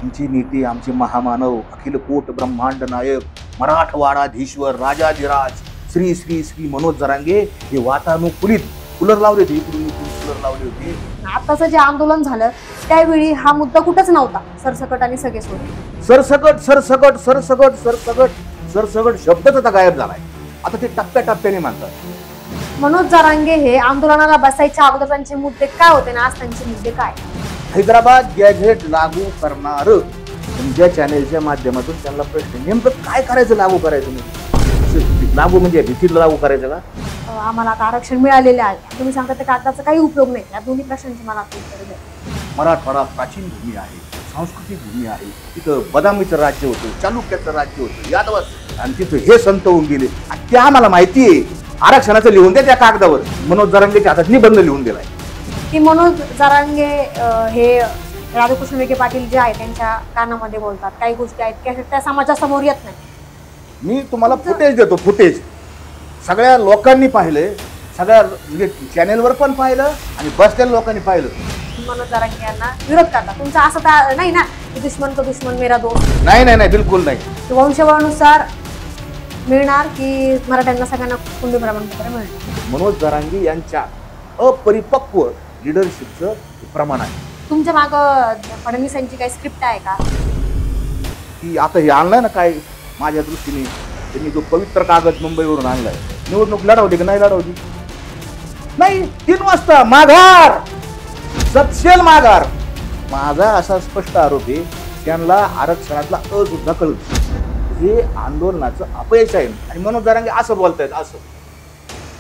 आमची नीती, आमचे महामानव, अखिल कोट ब्रह्मांड नायक, मराठवाडाधीश्वर, राजाधिराज श्री श्री श्री मनोज जरांगे हे वातानुकूलित कूलर लावले होते, इकडून कूलर लावले होते. आताचं जे आंदोलन झालं त्यावेळी हा मुद्दा कुठंच नव्हता. सरसकट आणि सगळे सोडले. सरसकट सरसकट सरसकट सरसकट सरसकट शब्दच आता गायब झालाय. आता ते टप्प्याटप्प्याने मानतात. मनोज जरांगे हे आंदोलनाला बसायच्या अगोदर त्यांचे मुद्दे काय होते ना आज त्यांचे मुद्दे काय? हैदराबाद गॅझेट लागू करणार तुमच्या चॅनेलच्या माध्यमातून त्यांना प्रश्न, नेमकं काय करायचं, लागू करायचं नाही? लागू म्हणजे भीतीला लागू करायचं का? आम्हाला आता आरक्षण मिळालेले आहे, तुम्ही सांगता त्या कागदाचा काही उपयोग नाही. या दोन्ही प्रश्नांची मला उत्तर द्या. मराठवाडा प्राचीन भूमी आहे, सांस्कृतिक भूमी आहे. तिथं बदामीचं राज्य होतं, चालुक्याचं राज्य होतं, यादव, आणि तिथं हे संत होऊन गेले. आणि ते आम्हाला माहिती आहे. आरक्षणाचं लिहून द्या त्या कागदावर. मनोज जरांगेच्या हातात निबंध लिहून दिलाय की मनोज जरांगे हे राधाकृष्ण विखे पाटील जे आहे त्यांच्या कानामध्ये बोलतात. काही गोष्टी आहेत की त्या समाजासमोर येत नाही. मी तुम्हाला फुटेज देतो, फुटेज सगळ्या लोकांनी पाहिलंय, सगळ्या म्हणजे चॅनेलवर पण पाहिलं आणि बसलेल्या लोकांनी पाहिलं. मनोज जरांगे यांना विरोध करता. तुमचं असं तर नाही ना की दुश्मन तो दुश्मन मेरा दोस्त? नाही नाही नाही, बिलकुल नाही. वंशवळानुसार मिळणार की मराठ्यांना सगळ्यांना कुंडी प्रमाणपत्र मिळणार? मनोज जरांगे यांच्या अपरिपक्व लिडरशिपचं प्रमाण आहे. तुमच्या मागं फडणवीस यांची काही स्क्रिप्ट आहे का? की आता हे आणलंय ना, काय माझ्या दृष्टीने त्यांनी जो पवित्र कागद मुंबईवरून आणलाय, निवडणूक लढवली की नाही लढवली? नाही. 3 वाजता माघार, सपशेल माघार. माझा असा स्पष्ट आरोप आहे, त्यांना आरक्षणातला सुद्धा कळत. हे आंदोलनाचं अपयश आहे. आणि मनोज जरांगे असं बोलतायत, असं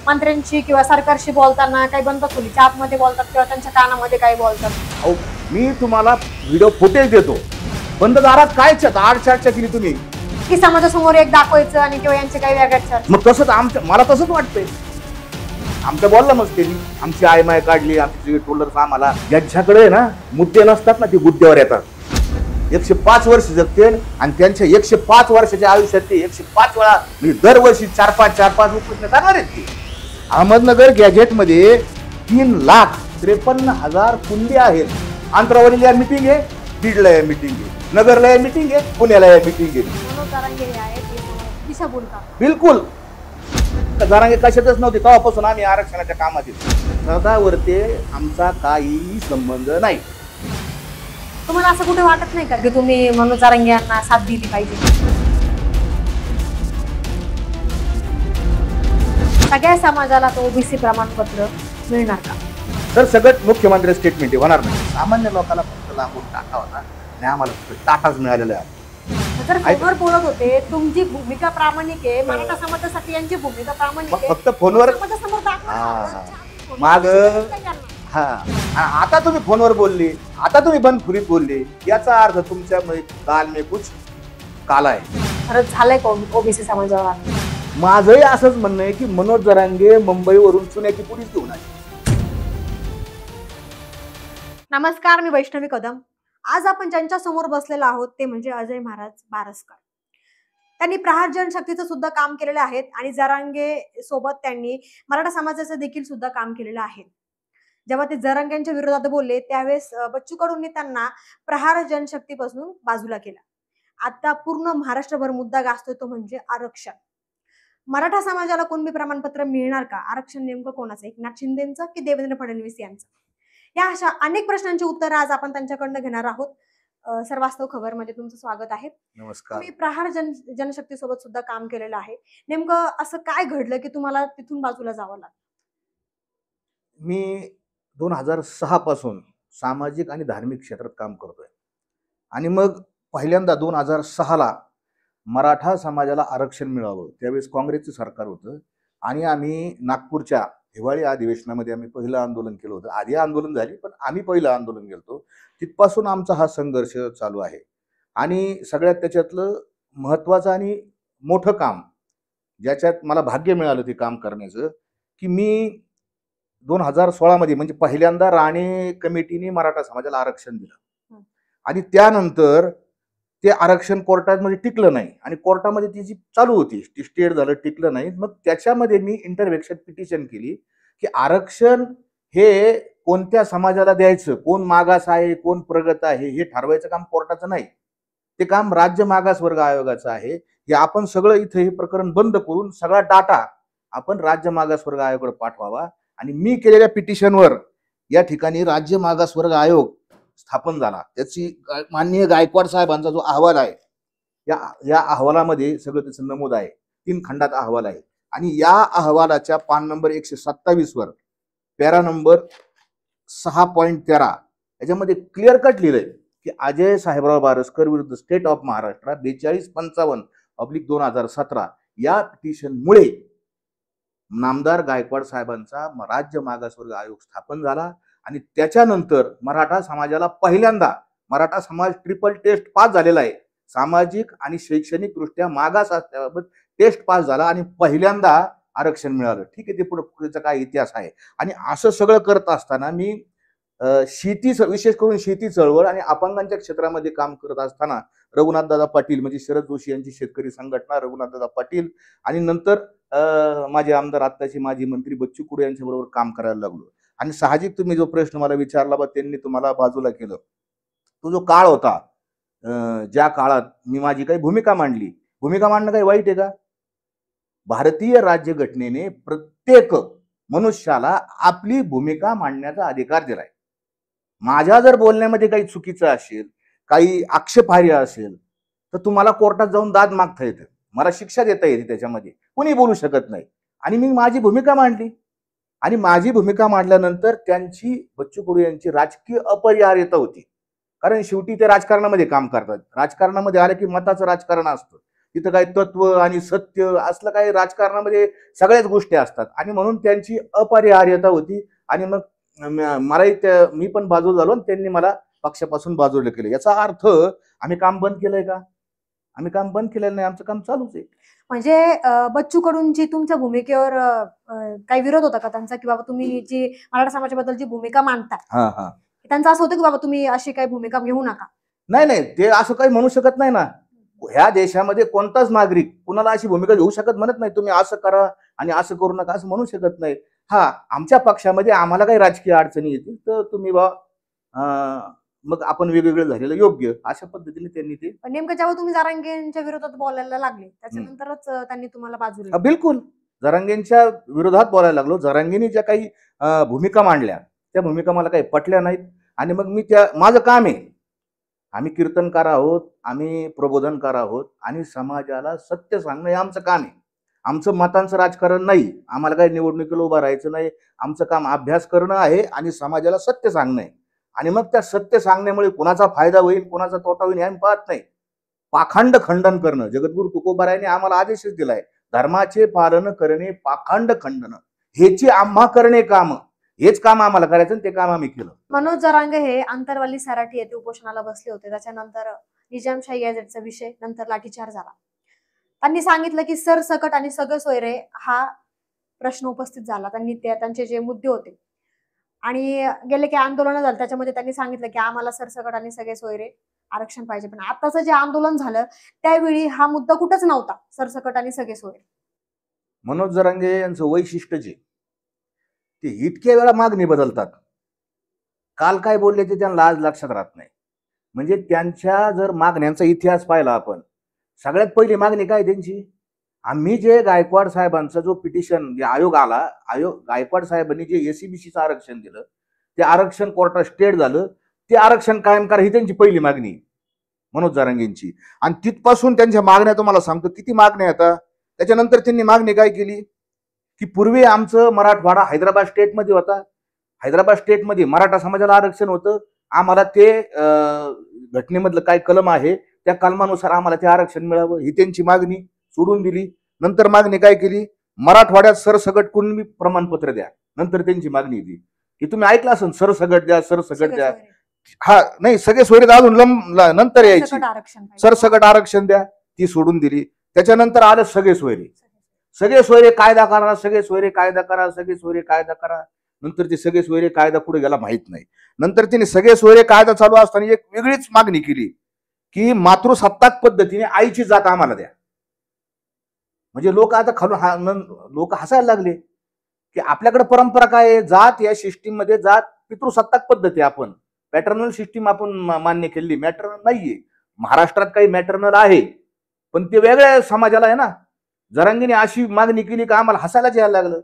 मंत्र्यांशी किंवा सरकारशी बोलताना काही बंद खोलीच्या आतमध्ये बोलतात किंवा त्यांच्या कानामध्ये काही बोलतात. अहो, मी तुम्हाला व्हिडिओ फुटेज देतो. बंद दारात काय चर्चा केली तुम्ही की समाजासमोर एक दाखवायचं आणि किंवा यांचे काही वेगळ्या चर्चा? मग तसंच मला तसंच वाटतंय. आमचं बोललं मग त्यांनी, आमची आयमाय काढली, आमची टोलर्स आम्हाला. ज्यांच्याकडे ना मुद्दे नसतात ना, ते गुद्द्यावर येतात. 105 वर्ष जगते आणि त्यांच्या 105 वर्षाच्या आयुष्यात ते 105 वेळा म्हणजे दरवर्षी 4-5 उपप्रश्न करणार आहेत. ते अहमदनगर गॅझेटमध्ये 3,53,000 कुंडी आहेत. अंतरावरील मीटिंग आहे, बीडला या मीटिंग आहे, नगरला या मीटिंग आहे, पुण्याला या मीटिंग आहे. मनोज जरांगे हे आहेत दिशाभूल का? बिलकुल. जरांगे कशातच नव्हते तेव्हापासून आम्ही आरक्षणाच्या कामात येतो. सदावरती आमचा काही संबंध नाही. तुम्हाला असं कुठे वाटत नाही का की तुम्ही मनोज जरांगे यांना साथ दिली पाहिजे? सगळ्या समाजाला तो ओबीसी प्रमाणपत्र मिळणार का? तर सगळं मुख्यमंत्री स्टेटमेंट होणार नाही. सामान्य लोकांना फक्त लागून टाका होता आणि आम्हाला फक्त टाटाच मिळालेला आहे. जर फोनवर बोलत होते तुमची भूमिका प्रामाणिक आहे, मराठा समाजासाठी यांची भूमिका प्रामाणिक आहे, फक्त फोनवर समाजासमोर दाखवा. माग हा, आता तुम्ही फोनवर बोलले, आता तुम्ही बनफुरीत बोलले, याचा अर्थ तुमच्यामध्ये काल में कुछ काला आहे. खरंच झालंय का ओबीसी समाजाला? माझंही असंच म्हणणं आहे की मनोज जरांगे मुंबईवरून चुन्याची पुढीच घेऊन आले. नमस्कार, मी वैष्णवी कदम. आज आपण ज्यांच्या समोर बसलेलो आहोत ते म्हणजे अजय महाराज बारसकर. त्यांनी प्रहार जनशक्तीचं सुद्धा काम केलेलं आहे आणि जरांगे सोबत त्यांनी मराठा समाजाचं देखील सुद्धा काम केलेलं आहे. जेव्हा ते जरांगेंच्या विरोधात बोलले त्यावेळेस बच्चू कडूंनी त्यांना प्रहार जनशक्तीपासून बाजूला केला. आता पूर्ण महाराष्ट्रभर मुद्दा गाजतोय तो म्हणजे आरक्षण. मराठा समाजाला कुणबी प्रमाणपत्र मिळणार का? आरक्षण नेमकं कोणाचं, एकनाथ शिंदेचं की देवेंद्र फडणवीस यांचं? या अशा अनेक प्रश्नांची उत्तर आज आपण त्यांच्याकडनं घेणार आहोत. सर्वास्तव खबर मध्ये तुमचं स्वागत आहे. नमस्कार. तुम्ही प्रहार जनशक्ती सोबत सुद्धा काम केलेलं आहे. नेमकं असं काय घडलं की तुम्हाला तिथून बाजूला जावं लागलं? मी 2006 पासून सामाजिक आणि धार्मिक क्षेत्रात काम करतोय आणि मग पहिल्यांदा 2006 ला मराठा समाजाला आरक्षण मिळावं त्यावेळेस काँग्रेसचं सरकार होतं आणि आम्ही नागपूरच्या हिवाळी अधिवेशनामध्ये आम्ही पहिलं आंदोलन केलं होतं. आधी आंदोलन झाली पण आम्ही पहिलं आंदोलन केलं. तिथपासून आमचा हा संघर्ष चालू आहे आणि सगळ्यात त्याच्यातलं महत्त्वाचं आणि मोठं काम ज्याच्यात मला भाग्य मिळालं ते काम करण्याचं की मी 2016 मध्ये म्हणजे पहिल्यांदा राणे कमिटीने मराठा समाजाला आरक्षण दिलं आणि त्यानंतर ते आरक्षण कोर्टामध्ये टिकलं नाही आणि कोर्टामध्ये ती जी चालू होती ती स्टेट झालं, टिकलं नाही. मग त्याच्यामध्ये मी इंटरव्हेक्शन पिटिशन केली की आरक्षण हे कोणत्या समाजाला द्यायचं, कोण मागास आहे कोण प्रगत आहे हे ठरवायचं काम कोर्टाचं नाही, ते काम राज्य मागासवर्ग आयोगाचं आहे. हे आपण सगळं इथे हे प्रकरण बंद करून सगळा डाटा आपण राज्य मागासवर्ग आयोगाकडे पाठवावा. आणि मी केलेल्या पिटिशनवर या ठिकाणी राज्य मागासवर्ग आयोग स्थापन झाला. त्याची माननीय गायकवाड साहेबांचा जो अहवाल आहे या अहवालामध्ये सगळं त्याचं नमूद आहे. 3 खंडात अहवाल आहे. आणि या अहवालाच्या पान नंबर 127 वर पॅरा नंबर 6.13 याच्यामध्ये क्लिअर कट लिहिलंय की अजय साहेबराव बारसकर विरुद्ध स्टेट ऑफ महाराष्ट्र 4255/2017 या पिटिशनमुळे नामदार गायकवाड साहेबांचा राज्य मागासवर्ग आयोग स्थापन झाला. आणि त्याच्यानंतर मराठा समाजाला पहिल्यांदा मराठा समाज ट्रिपल टेस्ट पास झालेला आहे. सामाजिक आणि शैक्षणिक दृष्ट्या मागास असल्याबाबत टेस्ट पास झाला आणि पहिल्यांदा आरक्षण मिळालं. ठीक आहे, ते पुढचा काय इतिहास आहे. आणि असं सगळं करत असताना मी शेती, विशेष करून शेती चळवळ आणि अपंगांच्या क्षेत्रामध्ये काम करत असताना रघुनाथदादा पाटील म्हणजे शरद जोशी यांची शेतकरी संघटना, रघुनाथदादा पाटील आणि नंतर माझे आमदार आत्ताचे माजी मंत्री बच्चू कडू यांच्या बरोबर काम करायला लागलो. आणि साहजिक तुम्ही जो प्रश्न मला विचारला बा त्यांनी तुम्हाला बाजूला केलं, तो जो काळ होता ज्या काळात मी माझी काही भूमिका मांडली. भूमिका मांडणं काही वाईट आहे का? भारतीय राज्यघटनेने प्रत्येक मनुष्याला आपली भूमिका मांडण्याचा अधिकार दिलाय. माझ्या जर बोलण्यामध्ये काही चुकीचं असेल, काही आक्षेपार्ह असेल तर तुम्हाला कोर्टात जाऊन दाद मागता येतं, मला शिक्षा देता येते, त्याच्यामध्ये कोणी बोलू शकत नाही. आणि मी माझी भूमिका मांडली. आणि माझी भूमिका मांडल्यानंतर त्यांची, बच्चू कडू यांची राजकीय अपरिहार्यता होती. कारण शेवटी ते राजकारणामध्ये काम करतात. राजकारणामध्ये आलं की मताचं राजकारण असतं. तिथं काही तत्व आणि सत्य असलं काही राजकारणामध्ये सगळ्याच गोष्टी असतात. आणि म्हणून त्यांची अपरिहार्यता होती. आणि मग मी पण बाजू झालो आणि त्यांनी मला पक्षापासून बाजूला केलं. याचा अर्थ आम्ही काम बंद केलंय का? आम्ही काम बंद केलेलं नाही, आमचं काम चालूच आहे. म्हणजे बच्चू कडूंची तुमच्या भूमिकेवर काही विरोध होता का त्यांचा, की बाबा तुम्ही जी मराठा समाजाबद्दल जी भूमिका मांडता त्यांचं असं होतं की बाबा तुम्ही अशी काही भूमिका घेऊ नका? नाही, ते असं काही म्हणू शकत नाही ना. ह्या देशामध्ये कोणताच नागरिक कुणाला अशी भूमिका घेऊ शकत म्हणत नाही, तुम्ही असं करा आणि असं करू नका असं म्हणू शकत नाही. आमच्या पक्षामध्ये आम्हाला काही राजकीय अडचणी येतील तर तुम्ही मग आपण वेगवेगळं झालेलं योग्य, अशा पद्धतीने त्यांनी ते. नेमकं जेव्हा तुम्ही जरांगेंच्या विरोधात बोलायला लागले त्याच्यानंतरच त्यांनी तुम्हाला बाजूला? बिलकुल, जरांगेंच्या विरोधात बोलायला लागलो. जरांगेंनी ज्या काही भूमिका मांडल्या त्या भूमिका मला काही पटल्या नाहीत. आणि मग मी माझं काम आहे, आम्ही कीर्तनकार आहोत, आम्ही प्रबोधनकार आहोत आणि समाजाला सत्य सांगणं हे आमचं काम आहे. आमचं मतांचं राजकारण नाही, आम्हाला काही निवडणुकीला उभं राहायचं नाही. आमचं काम अभ्यास करणं आहे आणि समाजाला सत्य सांगणं आहे. आणि मग त्या सत्य सांगण्यामुळे कोणाचा फायदा होईल कोणाचा तोटा होईल हे आम्ही पाहत नाही. पाखंड खंडन करणं, जगद्गुरू तुकोबारायांनी आम्हाला आदेशच दिलाय, धर्माचे पालन करणे पाखंड खंडन हेची आम्हा करणे काम, हेच काम आम्हाला करायचं आणि ते काम आम्ही केलं. मनोज जरांगे हे आंतरवाली सराटी येथे उपोषणाला बसले होते. त्याच्यानंतर निजामशाही गॅझेटचा विषय, नंतर लाठीचार्ज झाला. त्यांनी सांगितलं की सरसकट आणि सगळे सोयरे हा प्रश्न उपस्थित झाला. त्यांनी त्यांचे जे मुद्दे होते आणि गेले की आंदोलन झालं त्याच्यामध्ये त्यांनी सांगितलं की आम्हाला सरसकट आणि सगळे सोयरे आरक्षण पाहिजे. पण आताचं जे आंदोलन झालं त्यावेळी हा मुद्दा कुठंच नव्हता, सरसकट आणि सगळे सोयरे. मनोज जरांगे यांचं वैशिष्ट्य जे ते इतक्या वेळा मागणी बदलतात, काल काय बोलले ते त्यांना आज लक्षात राहत नाही. म्हणजे त्यांच्या जर मागण्यांचा इतिहास पाहिला आपण, सगळ्यात पहिली मागणी काय त्यांची, आम्ही जे गायकवाड साहेबांचा जो पिटिशन आयोग आला, गायकवाड साहेबांनी जे एसीबीसीचं आरक्षण दिलं ते आरक्षण कोर्टात स्टेट झालं, ते आरक्षण कायम करा ही त्यांची पहिली मागणी मनोज जरांगेंची. आणि तिथपासून त्यांच्या मागण्या तुम्हाला सांगतो किती मागण्या आता. त्याच्यानंतर त्यांनी मागणी काय केली की पूर्वी आमचं मराठवाडा हैदराबाद स्टेटमध्ये होता, हैदराबाद स्टेटमध्ये मराठा समाजाला आरक्षण होतं, आम्हाला ते घटनेमधलं काय कलम आहे त्या कलमानुसार आम्हाला ते आरक्षण मिळावं ही त्यांची मागणी सोडून दिली. नंतर मागणी काय केली, मराठवाड्यात सरसगट कुणबी प्रमाणपत्र द्या. नंतर त्यांची मागणी दिली की तुम्ही ऐकलं असेल सरसगट द्या, सरसगट द्या. नाही, सगळे सोयरे अजून नंतर यायची, सरसगट आरक्षण द्या, ती सोडून दिली. त्याच्यानंतर आलं सगळे सोयरे, सगळे सोयरे कायदा करा, सगळे सोयरे कायदा करा, सगळे सोयरे कायदा करा. नंतर ते सगळे सोयरे कायदा कुठे गेला माहित नाही. नंतर तिने सगळे सोयरे कायदा चालू असताना एक वेगळीच मागणी केली की मातृसत्ताक पद्धतीने आईची जात आम्हाला द्या. म्हणजे लोक आता खालून लोक हसायला लागले की आपल्याकडे परंपरा काय आहे, जात या सिस्टीम मध्ये जात पितृसत्ताक पद्धती, आपण पॅटर्नल सिस्टीम आपण मान्य केली, मॅटर्नल नाहीये. महाराष्ट्रात काही मॅटर्नल आहे, पण ते वेगळ्या समाजाला आहे ना. जरांगीने अशी मागणी केली का आम्हाला हसायलाच यायला लागलं,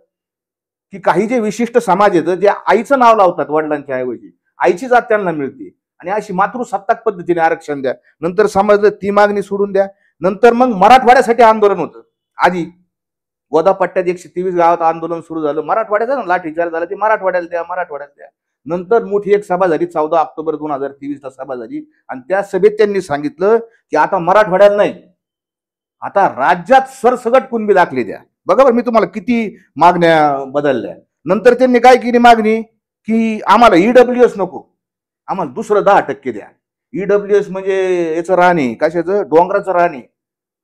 की काही जे विशिष्ट समाज आहेत जे आईचं नाव लावतात वडिलांच्या ऐवजी, आईची जात त्यांना मिळते, आणि अशी मातृसत्ताक पद्धतीने आरक्षण द्या. नंतर समजलं ती मागणी सोडून द्या. नंतर मग मराठवाड्यासाठी आंदोलन होतं. आधी गोदापट्ट्यात 123 गावात आंदोलन सुरू झालं, मराठवाड्याचं लाठीचार्ज झाला, ते मराठवाड्याला द्या, मराठवाड्याला द्या. नंतर मोठी एक सभा झाली 14 ऑक्टोबर 2023 ला सभा झाली, आणि त्या सभेत त्यांनी सांगितलं की आता मराठवाड्याला नाही, आता राज्यात सरसगट कुणबी दाखले द्या. बघा बरं, मी तुम्हाला किती मागण्या बदलल्या. नंतर त्यांनी काय केली मागणी, की आम्हाला ईडब्ल्यूएस नको, आम्हाला दुसरं 10% द्या. ईडब्ल्यूएस म्हणजे याचं राणी, कशाचं, डोंगराचं राणी,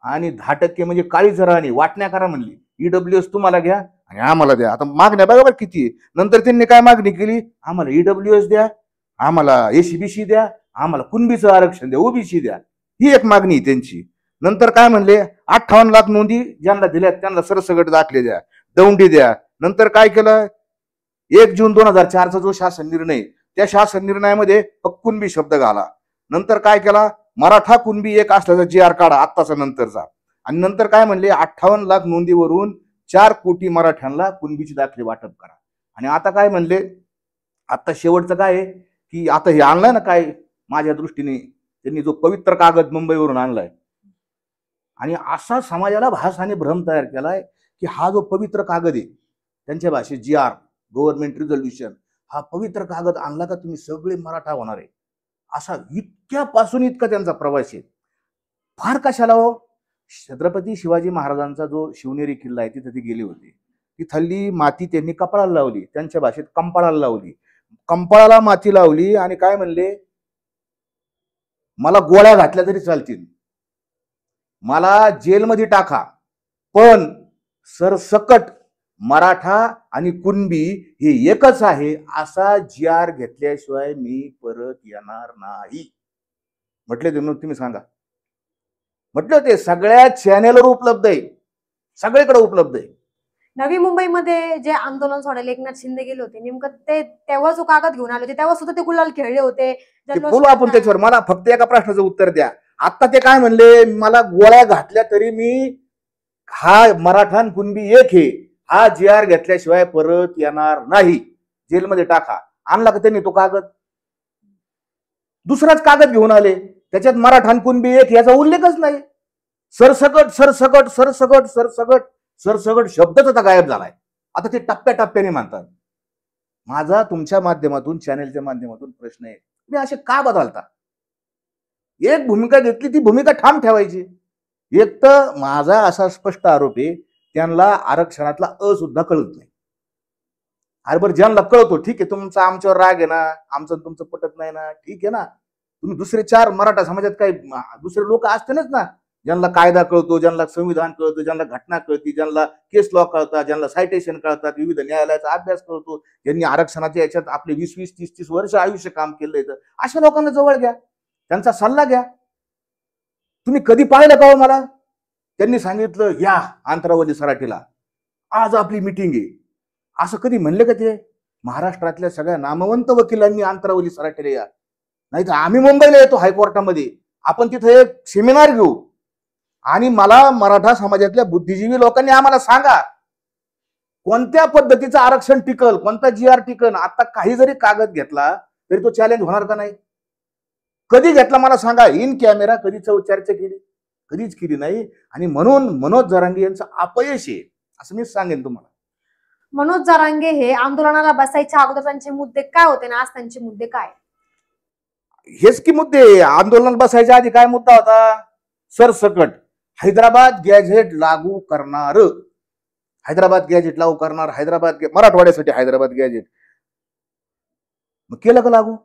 आणि 10% म्हणजे काळीचं राणी, वाटण्या करा म्हणली. ईडब्ल्यूएस तुम्हाला घ्या आणि आम्हाला द्या. आता मागण्या बघा बरं किती. नंतर त्यांनी काय मागणी केली, आम्हाला ईडब्ल्यूएस द्या, आम्हाला एसीबीसी द्या, आम्हाला कुणबीचं आरक्षण द्या, ओबीसी द्या. ही एक मागणी त्यांची. नंतर काय म्हणले, 58 लाख नोंदी ज्यांना दिल्यात त्यांना सरसगट दाखले द्या, दौंडी द्या. नंतर काय केलं, 1 जून 2004चा जो शासन निर्णय, त्या शासन निर्णयामध्ये कुणबी शब्द घाला. नंतर काय केला, मराठा कुणबी एक असल्याचा GR काढा आत्ताचा नंतरचा. आणि नंतर काय म्हणले, 58 लाख नोंदीवरून 4 कोटी मराठ्यांना कुणबीची दाखले वाटप करा. आणि आता काय म्हणले, आता शेवटचं काय आहे, की आता हे आणलंय ना, काय माझ्या दृष्टीने त्यांनी जो पवित्र कागद मुंबईवरून आणलाय, आणि असा समाजाला भास आणि भ्रम तयार केलाय की हा जो पवित्र कागद आहे, त्यांच्या भाषेत GR, गव्हर्नमेंट रिझोल्युशन, हा पवित्र कागद आणला का तुम्ही सगळे मराठा होणार आहे, असा इतक्यापासून इतका त्यांचा प्रवास आहे. फार कशाला हो, छत्रपती शिवाजी महाराजांचा जो शिवनेरी किल्ला आहे तिथे ते गेले होते, तिथली माती त्यांनी कपाळाला लावली, त्यांच्या भाषेत कंपाळाला लावली, कंपाळाला माती लावली, आणि काय म्हणले, मला गोळ्या घातल्या तरी चालतील, मला जेलमध्ये टाका, पण सरसकट मराठा आणि कुणबी हे एकच आहे असा GR घेतल्याशिवाय मी परत येणार नाही. म्हटले तुम्ही सांगा. म्हटलं ते सगळ्या चॅनेलवर उपलब्ध आहे, सगळीकडे उपलब्ध आहे. नवी मुंबईमध्ये जे आंदोलन सोडायला एकनाथ शिंदे गेले होते, नेमकं ते तेव्हा जो कागद घेऊन आले होते तेव्हा सुद्धा ते गुलाल खेळले होते. ते बोलू आपण त्याच्यावर. मला फक्त एका प्रश्नाचं उत्तर द्या. आता ते काय म्हणले, मला गोळ्या घातल्या तरी मी, हा मराठा आणि कुणबी एक आहे, हा GR घेतल्याशिवाय परत येणार नाही, जेलमध्ये टाका. आणला का त्यांनी तो कागद, दुसराच कागद घेऊन आले, त्याच्यात मराठा आणि कुणबी एक याचा उल्लेखच नाही. सरसकट सरसकट सरसकट सरसकट सरसकट शब्दच आता गायब झालाय. आता ते टप्प्याटप्प्याने म्हणतात. माझा तुमच्या माध्यमातून, चॅनेलच्या माध्यमातून प्रश्न आहे, तुम्ही असे का बदलता? एक भूमिका घेतली ती भूमिका ठाम ठेवायची. एक तर माझा असा स्पष्ट आरोप आहे, त्यांना आरक्षणातला सुद्धा कळत नाही. अरे बरं, ज्यांना कळतो ठीक आहे, तुमचा आमच्यावर राग आहे ना, आमचं तुमचं पटत नाही ना, ठीक आहे ना, तुम्ही दुसरे 4 मराठा समाजात काही दुसरे लोक असतेच ना, ज्यांना कायदा कळतो, ज्यांना संविधान कळतं, ज्यांना घटना कळती, ज्यांना केस लॉ कळतात, ज्यांना सायटेशन कळतात, विविध न्यायालयाचा अभ्यास कळतो, ज्यांनी आरक्षणाच्या याच्यात आपले 20-20, 30-30 वर्ष आयुष्य काम केलंय, तर अशा लोकांना जवळ घ्या, त्यांचा सल्ला घ्या. तुम्ही कधी पाहिलं का हो मला? त्यांनी सांगितलं या अंतरावली सराटीला, आज आपली मिटिंग आहे, असं कधी म्हणले का ते? महाराष्ट्रातल्या सगळ्या नामवंत वकिलांनी अंतरावली सराटीला या, नाही तर आम्ही मुंबईला येतो हायकोर्टामध्ये, आपण तिथे एक सेमिनार घेऊ, आणि मला मराठा समाजातल्या बुद्धिजीवी लोकांनी आम्हाला सांगा कोणत्या पद्धतीचं आरक्षण टिकल, कोणता GR टिकल. आता काही जरी कागद घेतला तरी तो चॅलेंज होणार का नाही? कधी घेतला मला सांगा? इन कॅमेरा कधी चर्चा केली? कधीच केली नाही. आणि म्हणून मनोज जरांगे यांचं अपयश आहे असं मी सांगेन तुम्हाला. मनोज जरांगे हे आंदोलनाला बसायच्या अगोदर त्यांचे मुद्दे काय होते ना, आज त्यांचे मुद्दे काय? हेच की मुद्दे. आंदोलनात बसायच्या आधी काय मुद्दा होता? सरसकट हैदराबाद गॅझेट लागू करणार, हैदराबाद गॅझेट लागू करणार, मराठवाड्यासाठी हैदराबाद गॅझेट. मग केलं का लागू?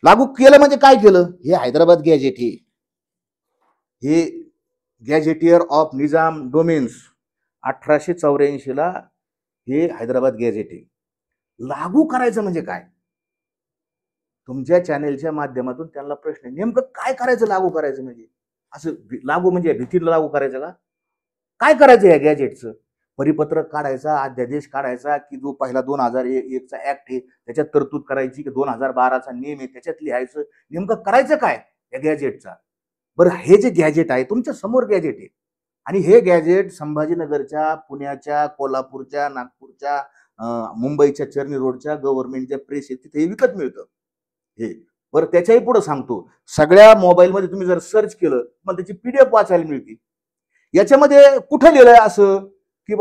लागू केलं म्हणजे काय केलं? हे हैदराबाद गॅझेट हे गॅझेटियर ऑफ निजाम डोमेन्स 1884 ला हे हैदराबाद गॅझेट आहे. लागू करायचं म्हणजे काय? तुमच्या चॅनेलच्या माध्यमातून त्यांना प्रश्न आहे, नेमकं काय करायचं लागू करायचं म्हणजे? असं लागू म्हणजे भीतीला लागू करायचं का? काय करायचं या गॅजेटचं? परिपत्रक काढायचा, अध्यादेश काढायचा, की जो पहिला 2001चा ऍक्ट आहे त्याच्यात तरतूद करायची, की 2012चा नियम आहे त्याच्यात लिहायचं. नेमकं करायचं काय या गॅजेटचा? बरं, हे जे गॅजेट आहे तुमच्या समोर गॅजेट आहे, आणि हे गॅजेट संभाजीनगरच्या, पुण्याच्या, कोल्हापूरच्या, नागपूरच्या, मुंबईच्या चर्नी रोडच्या गव्हर्नमेंटच्या प्रेस आहे तिथे विकत मिळतं हे. बरं, त्याच्याही पुढे सांगतो, सगळ्या मोबाईलमध्ये तुम्ही जर सर्च केलं मग त्याची PDF वाचायला मिळते. याच्यामध्ये कुठं लिहिलंय असं की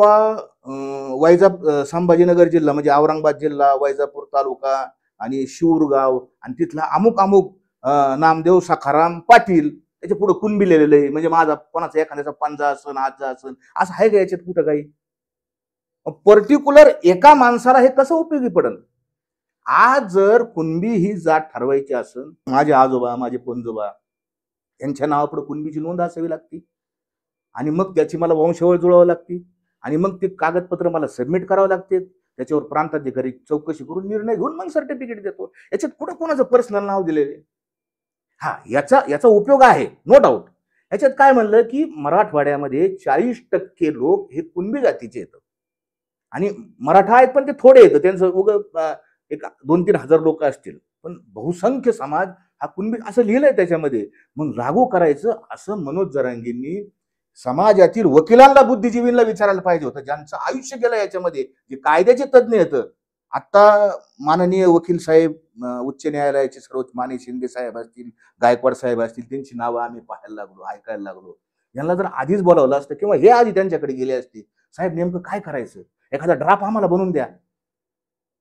संभाजीनगर जिल्हा म्हणजे औरंगाबाद जिल्हा, वैजापूर तालुका आणि शिवूरगाव आणि तिथला अमुक अमुक नामदेव सखाराम पाटील, त्याच्या पुढे कुणबी लिहिलेलं आहे, म्हणजे माझा कोणाचा एखाद्याचा पंजा असन, आजा असन, असं आहे का याच्यात कुठं काही? पर्टिक्युलर एका माणसाला हे कसं उपयोगी पडेल? आज जर कुणबी ही जात ठरवायची असेल, माझे आजोबा, माझे पणजोबा यांच्या नावापुढे कुणबीची नोंद असावी लागते, आणि मग त्याची मला वंशावळ जुळवावी लागते, आणि मग ते कागदपत्र मला सबमिट करावं लागते, त्याच्यावर प्रांताधिकारी चौकशी करून निर्णय घेऊन मग सर्टिफिकेट देतो. याच्यात कुठं कोणाचं पर्सनल नाव दिलेलं आहे? हा, याचा उपयोग आहे, नो डाऊट. याच्यात काय म्हणलं की मराठवाड्यामध्ये 40% लोक हे कुणबी जातीचे येतात, आणि मराठा आहेत पण ते थोडे येतं, त्यांचं एक 2-3 हजार लोक असतील, पण बहुसंख्य समाज हा कुणबी असं लिहिलंय त्याच्यामध्ये. मग लागू करायचं असं मनोज जरांगेंनी समाजातील वकिलांना, बुद्धिजीवींना विचारायला पाहिजे होतं, ज्यांचं आयुष्य गेलं याच्यामध्ये, जे कायद्याचे तज्ज्ञ येतं. आता माननीय वकील साहेब, उच्च न्यायालयाचे सर्वोच्च माने शिंदे साहेब असतील, गायकवाड साहेब असतील, त्यांची नावं आम्ही पाहायला लागलो, ऐकायला लागलो. यांना जर आधीच बोलावलं असतं किंवा हे आधी त्यांच्याकडे गेले असते, साहेब नेमकं काय करायचं, एखादा ड्राफ्ट आम्हाला बनवून द्या,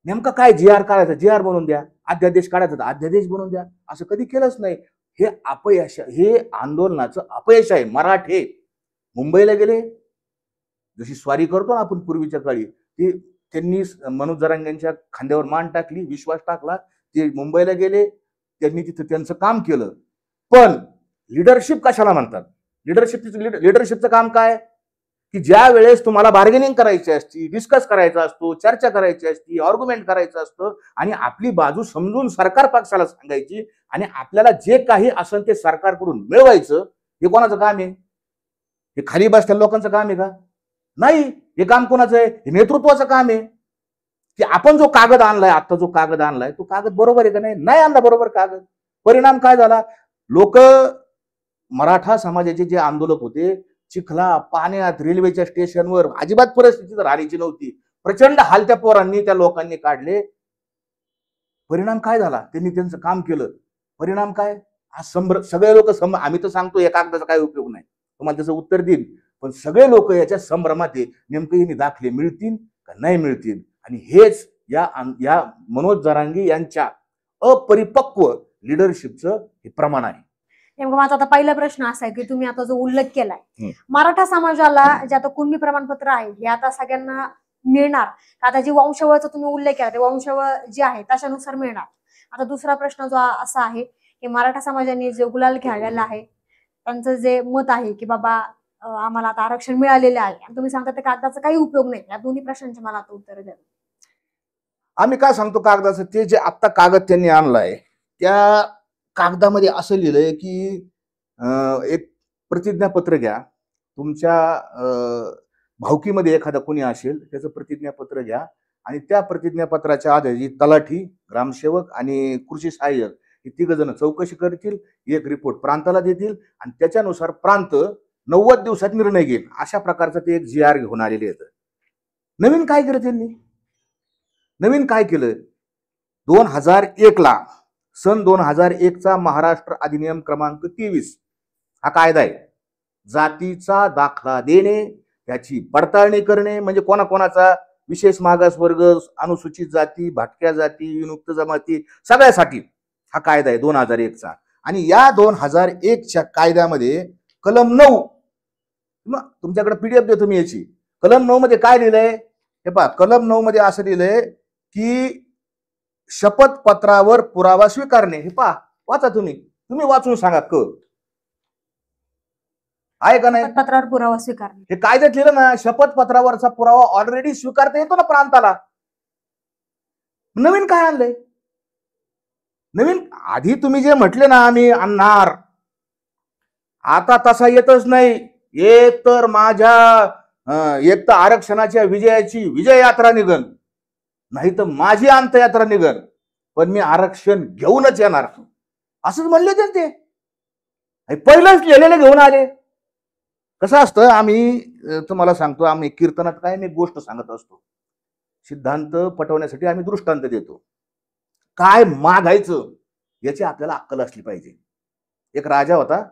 नेमकं काय GR काढायचं GR बनवून द्या, अध्यादेश काढायचा तर अध्यादेश बनवून द्या, असं कधी केलंच नाही. हे अपयश, हे आंदोलनाचं अपयश आहे. मराठे मुंबईला गेले, जशी स्वारी करतो ना आपण पूर्वीच्या काळी, ते त्यांनी मनोज जरांगेंच्या खांद्यावर मान टाकली, विश्वास टाकला, ते मुंबईला गेले, त्यांनी तिथं त्यांचं काम केलं. पण लिडरशिप कशाला म्हणतात? लिडरशिपचं काम काय? की ज्या वेळेस तुम्हाला बार्गेनिंग करायची असती, डिस्कस करायचा असतो, चर्चा करायची असती, आर्ग्युमेंट करायचं असतं, आणि आपली बाजू समजून सरकार पक्षाला सांगायची, आणि आपल्याला जे काही असेल ते सरकारकडून मिळवायचं, हे कोणाचं काम आहे? हे खाली बसलेल्या लोकांचं काम आहे का? नाही. हे काम कोणाचं आहे? हे नेतृत्वाचं काम आहे. की आपण जो कागद आणलाय, आता जो कागद आणलाय, तो कागद बरोबर आहे का नाही? नाही आणला बरोबर कागद. परिणाम काय झाला? लोक, मराठा समाजाचे जे आंदोलक होते, चिखला पाण्यात, रेल्वेच्या स्टेशनवर, अजिबात परिस्थिती राहायची नव्हती, प्रचंड हाल त्या पोरांनी, त्या लोकांनी काढले. परिणाम काय झाला? त्यांनी त्यांचं काम केलं. परिणाम काय? आज सगळे लोक आम्ही तर सांगतो या कागदाचा काय उपयोग नाही, तुम्हाला त्याचं उत्तर देईन, पण सगळे लोक याच्या संभ्रमात आहे, नेमकं यांनी दाखले मिळतील का नाही मिळतील. आणि हेच या मनोज जरांगे यांच्या अपरिपक्व लिडरशिपचं हे प्रमाण आहे. नेमकं माझा आता पहिला प्रश्न असा आहे की तुम्ही आता जो उल्लेख केलाय, मराठा समाजाला जे आता कुणबी प्रमाणपत्र आहे हे आता सगळ्यांना मिळणार, आता जी वंशावळचा तुम्ही उल्लेख केला ते वंशावळ जी आहे त्याच्यानुसार मिळणार. आता दुसरा प्रश्न जो असा आहे की मराठा समाजाने जे गुलाल खेळलेला आहे, त्यांचं जे मत आहे की बाबा आम्हाला आता आरक्षण मिळालेलं आहे, आणि तुम्ही सांगता त्या कागदाचा काही उपयोग नाही, या दोन्ही प्रश्नांचे मला आता उत्तर द्या. आम्ही काय सांगतो कागदाचं? ते जे आता कागद त्यांनी आणलाय त्या कागदामध्ये असं लिहिलंय की एक प्रतिज्ञापत्र घ्या, तुमच्या भावकीमध्ये एखादा कोणी असेल त्याचं प्रतिज्ञापत्र घ्या, आणि त्या प्रतिज्ञापत्राच्या आधारे तलाठी, ग्रामसेवक आणि कृषी सहाय्यक हे 3 जण चौकशी करतील, एक रिपोर्ट प्रांताला देतील, आणि त्याच्यानुसार प्रांत 90 दिवसात निर्णय घेईल. अशा प्रकारचं ते एक GR घेऊन आलेले आहेत. नवीन काय केलं त्यांनी? नवीन काय केलं? 2001ला, सन 2001चा महाराष्ट्र अधिनियम क्रमांक 23 हा कायदा आहे. जातीचा दाखला देणे, त्याची पडताळणी करणे, म्हणजे कोणाकोणाचा, विशेष मागासवर्ग, अनुसूचित जाती, भटक्या जाती, विमुक्त जमाती, सगळ्यासाठी हा कायदा आहे 2001चा. आणि या 2001च्या कायद्यामध्ये कलम 9, तुमच्याकडे PDF देतो मी याची. कलम 9 मध्ये काय लिहिलंय हे पहा. कलम 9 मध्ये असं लिहिलंय की शपथपत्रावर पुरावा स्वीकारणे. हे पहा, वाचा तुम्ही वाचून सांगा आहे का नाही? शपथपत्रावर पुरावा स्वीकारणे हे कायद्यात लिहिलं ना, शपथपत्रावरचा पुरावा ऑलरेडी स्वीकारता येतो ना प्रांताला. नवीन काय आणलंय? नवीन आधी तुम्ही जे म्हटले ना आम्ही आणणार, आता तसा येतच नाही. एक तर माझ्या एक तर आरक्षणाच्या विजयाची विजय यात्रा निघन, नाही तर माझी अंतयात्रा निघन, पण मी आरक्षण घेऊनच येणार, असंच म्हणले होते ते. पहिलंच लिहिलेलं घेऊन आले. कसं असतं, आम्ही तुम्हाला सांगतो, आम्ही कीर्तनात काय मी गोष्ट सांगत असतो, सिद्धांत पटवण्यासाठी आम्ही दृष्टांत देतो. काय मागायचं याची आपल्याला अक्कल असली पाहिजे. एक राजा होता,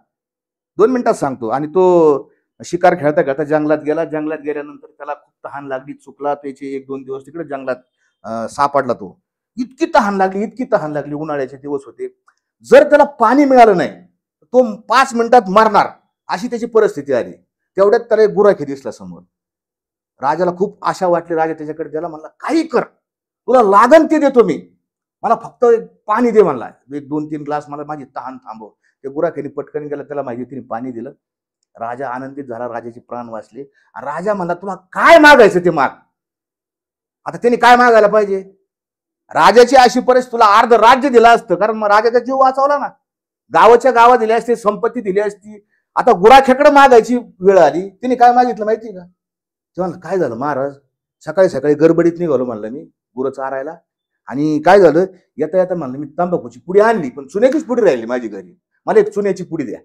2 मिनिटात सांगतो, आणि तो शिकार खेळता खेळता जंगलात गेला. जंगलात गेल्यानंतर त्याला खूप तहान लागली, चुकला, त्याचे 1-2 दिवस तिकडे जंगलात सापडला. तो इतकी तहान लागली, उन्हाळ्याचे दिवस होते. जर त्याला पाणी मिळालं नाही तो 5 मिनिटात मरणार, अशी त्याची परिस्थिती आली. तेवढ्यात त्याला एक गुराखी दिसला समोर. राजाला खूप आशा वाटली. राजा त्याच्याकडे गेला, म्हणला काही कर, तुला लागन ते देतो मी, मला फक्त पाणी दे म्हणला. 1-2-3 ग्लास मला माझी तहान थांबव. ते गुराखीने पटकन गेला, त्याला माहिती, तिने पाणी दिलं. राजा आनंदित झाला, राजाचे प्राण वाचले. राजा म्हणला तुला काय मागायचं ते माग. आता त्यांनी काय मागायला पाहिजे? राजाची अशी परिस्थिती, तुला अर्ध राज्य दिलं असतं, कारण मग राजाचा जीव वाचवला ना, गावाच्या गावात दिली असते, संपत्ती दिली असती. आता गुराख्याकडे मागायची वेळ आली. तिने काय मागितलं माहिती का? तेव्हा काय झालं महाराज, सकाळी सकाळी गडबडीत निघालो म्हणलं मी गुरं चारायला, आणि काय झालं, येता येता म्हणलं मी तंबाखूची पुडी आणली, पण चुन्याचीच पुडी राहिली माझी घरी, मला एक चुन्याची पुडी द्या.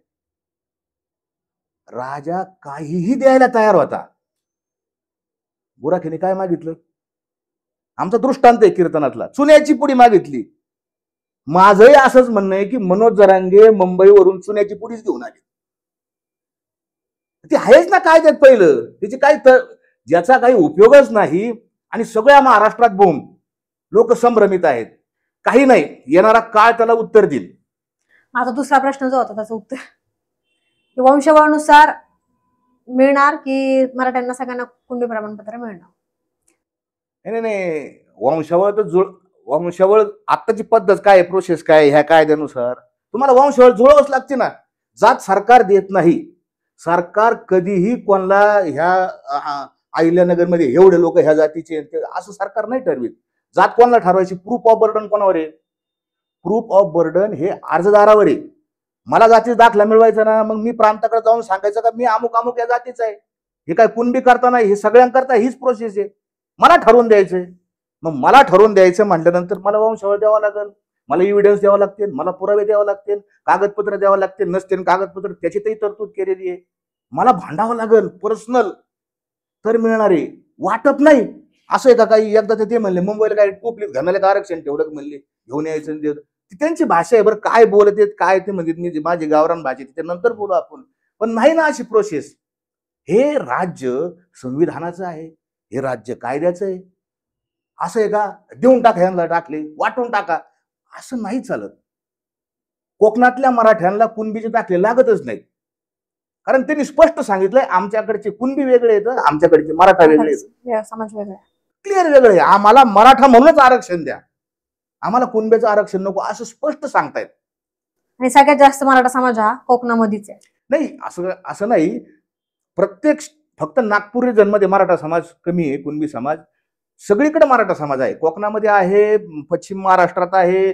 राजा काहीही द्यायला तयार होता. गुराखीने काय मागितलं? आमचा दृष्टांत आहे कीर्तनातला, चुन्याची पुडी मागितली. माझंही असंच म्हणणं आहे की मनोज जरांगे मुंबईवरून चुन्याची पुडीच घेऊन आली. ती आहेच ना काय त्यात पहिलं, त्याची काही ज्याचा काही उपयोगच नाही, आणि सगळ्या महाराष्ट्रात बोंब, लोक संभ्रमित आहेत. काही नाही, येणारा काळ त्याला उत्तर देईल. माझा दुसरा प्रश्न जो होता त्याचं उत्तर वंशवळनुसार मिळणार की मराठ्यांना सगळ्यांना कुणबी प्रमाणपत्र मिळणार? नाही, वंशावळ तर वंशावळ आत्ताची पद्धत काय, प्रोसेस काय, ह्या कायद्यानुसार तुम्हाला वंशावळ जुळवाच लागते ना. जात सरकार देत नाही. सरकार कधीही कोणाला ह्या अहिल्यानगरमध्ये एवढे लोक ह्या जातीचे असं सरकार नाही ठरवित. जात कोणाला ठरवायची? प्रूफ ऑफ बर्डन कोणावर आहे? प्रूफ ऑफ बर्डन हे अर्जदारावर आहे. मला जातीचा दाखला मिळवायचा ना, मग मी प्रांताकडे जाऊन सांगायचं का मी अमुक अमुक या जातीचा आहे. हे काय कुणबी करताना, हे सगळ्यांकरता हीच प्रोसेस आहे. मला ठरवून द्यायचंय. मग मला ठरवून द्यायचं म्हटल्यानंतर मला वंशावळ द्यावा लागेल, मला एव्हिडन्स द्यावा लागतील, मला पुरावे द्यावे लागतील, कागदपत्र द्यावं लागतील. नसतील कागदपत्र त्याची तरतूद केलेली आहे. मला भांडावं लागेल पर्सनल, तर मिळणार आहे. वाटप नाही असं आहे का? काही एकदा ते म्हणले मुंबईला काय टोपलीत घालण्याला आरक्षण ठेवलं, म्हणले घेऊन यायचं. ती त्यांची भाषा आहे बरं, काय बोलते काय ते म्हणजे मी माझी गावरान भाषा ते नंतर बोलू आपण, पण नाही ना अशी प्रोसेस. हे राज्य संविधानाचं आहे, हे राज्य कायद्याचं आहे. असं आहे का देऊन टाका ह्यांना, टाकले वाटून टाका, असं नाही चालत. कोकणातल्या मराठ्यांना कुणबीचे दाखले लागतच नाहीत, कारण त्यांनी स्पष्ट सांगितलंय आमच्याकडचे कुणबी वेगळे आहेत, आमच्याकडचे मराठा वेगळे आहेत, समाज वेगळा, क्लिअर वेगळे. आम्हाला मराठा म्हणूनच आरक्षण द्या, आम्हाला कुणबीचं आरक्षण नको, असं स्पष्ट सांगतायत. आणि सगळ्यात जास्त मराठा समाज हा कोकणामध्येच आहे. नाही असं नाही, प्रत्येक फक्त नागपूर रिजनमध्ये मराठा समाज कमी आहे, कुणबी समाज सगळीकडे मराठा समाज आहे. कोकणामध्ये आहे, पश्चिम महाराष्ट्रात आहे,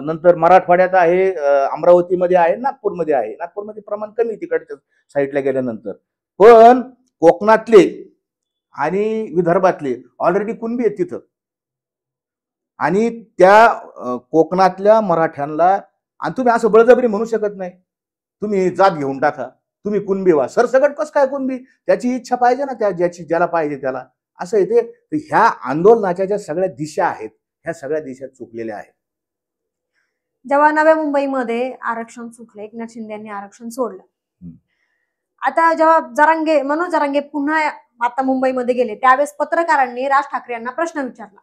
नंतर मराठवाड्यात आहे, अमरावतीमध्ये आहे, नागपूरमध्ये आहे. नागपूरमध्ये प्रमाण कमी तिकडच्या साईडला गेल्यानंतर, पण कोकणातले आणि विदर्भातले ऑलरेडी कुणबी आहेत तिथं. आणि त्या कोकणातल्या मराठ्यांना, आणि तुम्ही असं बळजबरी म्हणू शकत नाही तुम्ही जात घेऊन टाका, तुम्ही कुणबी व्हा. सरसकट कसं काय कुणबी? त्याची इच्छा पाहिजे ना, ज्याला पाहिजे त्याला. असं आहे ते. ह्या आंदोलनाच्या ज्या सगळ्या दिशा आहेत, ह्या सगळ्या दिशा चुकलेल्या आहेत. जेव्हा नव्या मुंबईमध्ये आरक्षण चुकलं, एकनाथ शिंदे यांनी आरक्षण सोडलं. आता जेव्हा मनोज जरांगे पुन्हा आता मुंबईमध्ये गेले, त्यावेळेस पत्रकारांनी राज ठाकरे यांना प्रश्न विचारला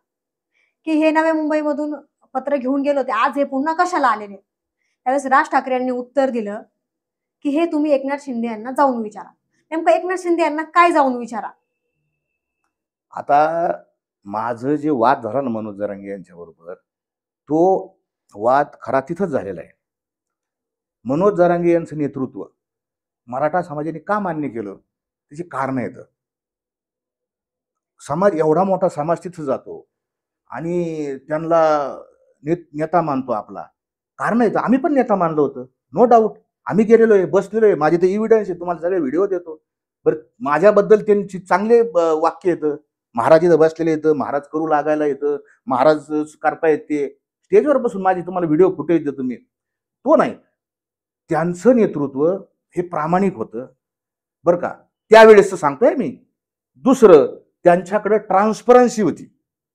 की हे नव्या मुंबईमधून पत्र घेऊन गेले होते, आज हे पुन्हा कशाला आलेले? त्यावेळेस राज ठाकरे यांनी उत्तर दिलं की हे तुम्ही एकनाथ शिंदे यांना जाऊन विचारा. नेमकं एकनाथ शिंदे यांना काय जाऊन विचारा? आता माझं जे वाद झाला ना मनोज जरांगे यांच्या बरोबर, तो वाद खरा तिथंच झालेला आहे. मनोज जरांगे यांचं नेतृत्व मराठा समाजाने का मान्य केलं, त्याची कारण आहेत. समाज एवढा मोठा समाज तिथं जातो आणि त्यांना नेता मानतो आपला, कारण आहे. आम्ही पण नेता मानलं होतं, नो डाऊट. आम्ही गेलेलो आहे, बसलेलो आहे, माझे ते एव्हिडन्स आहे, तुम्हाला सगळे व्हिडिओ देतो. बरं, माझ्याबद्दल त्यांची चांगले वाक्य येतं, महाराज इथं बसलेले येतं, महाराज करू लागायला येतं, महाराज करता येते, स्टेजवर बसून माझी तुम्हाला व्हिडिओ फुटेज देतो मी. तो नाही, त्यांचं नेतृत्व हे प्रामाणिक होतं बरं का, त्यावेळेस सांगतोय मी. दुसरं, त्यांच्याकडे ट्रान्सपरन्सी होती,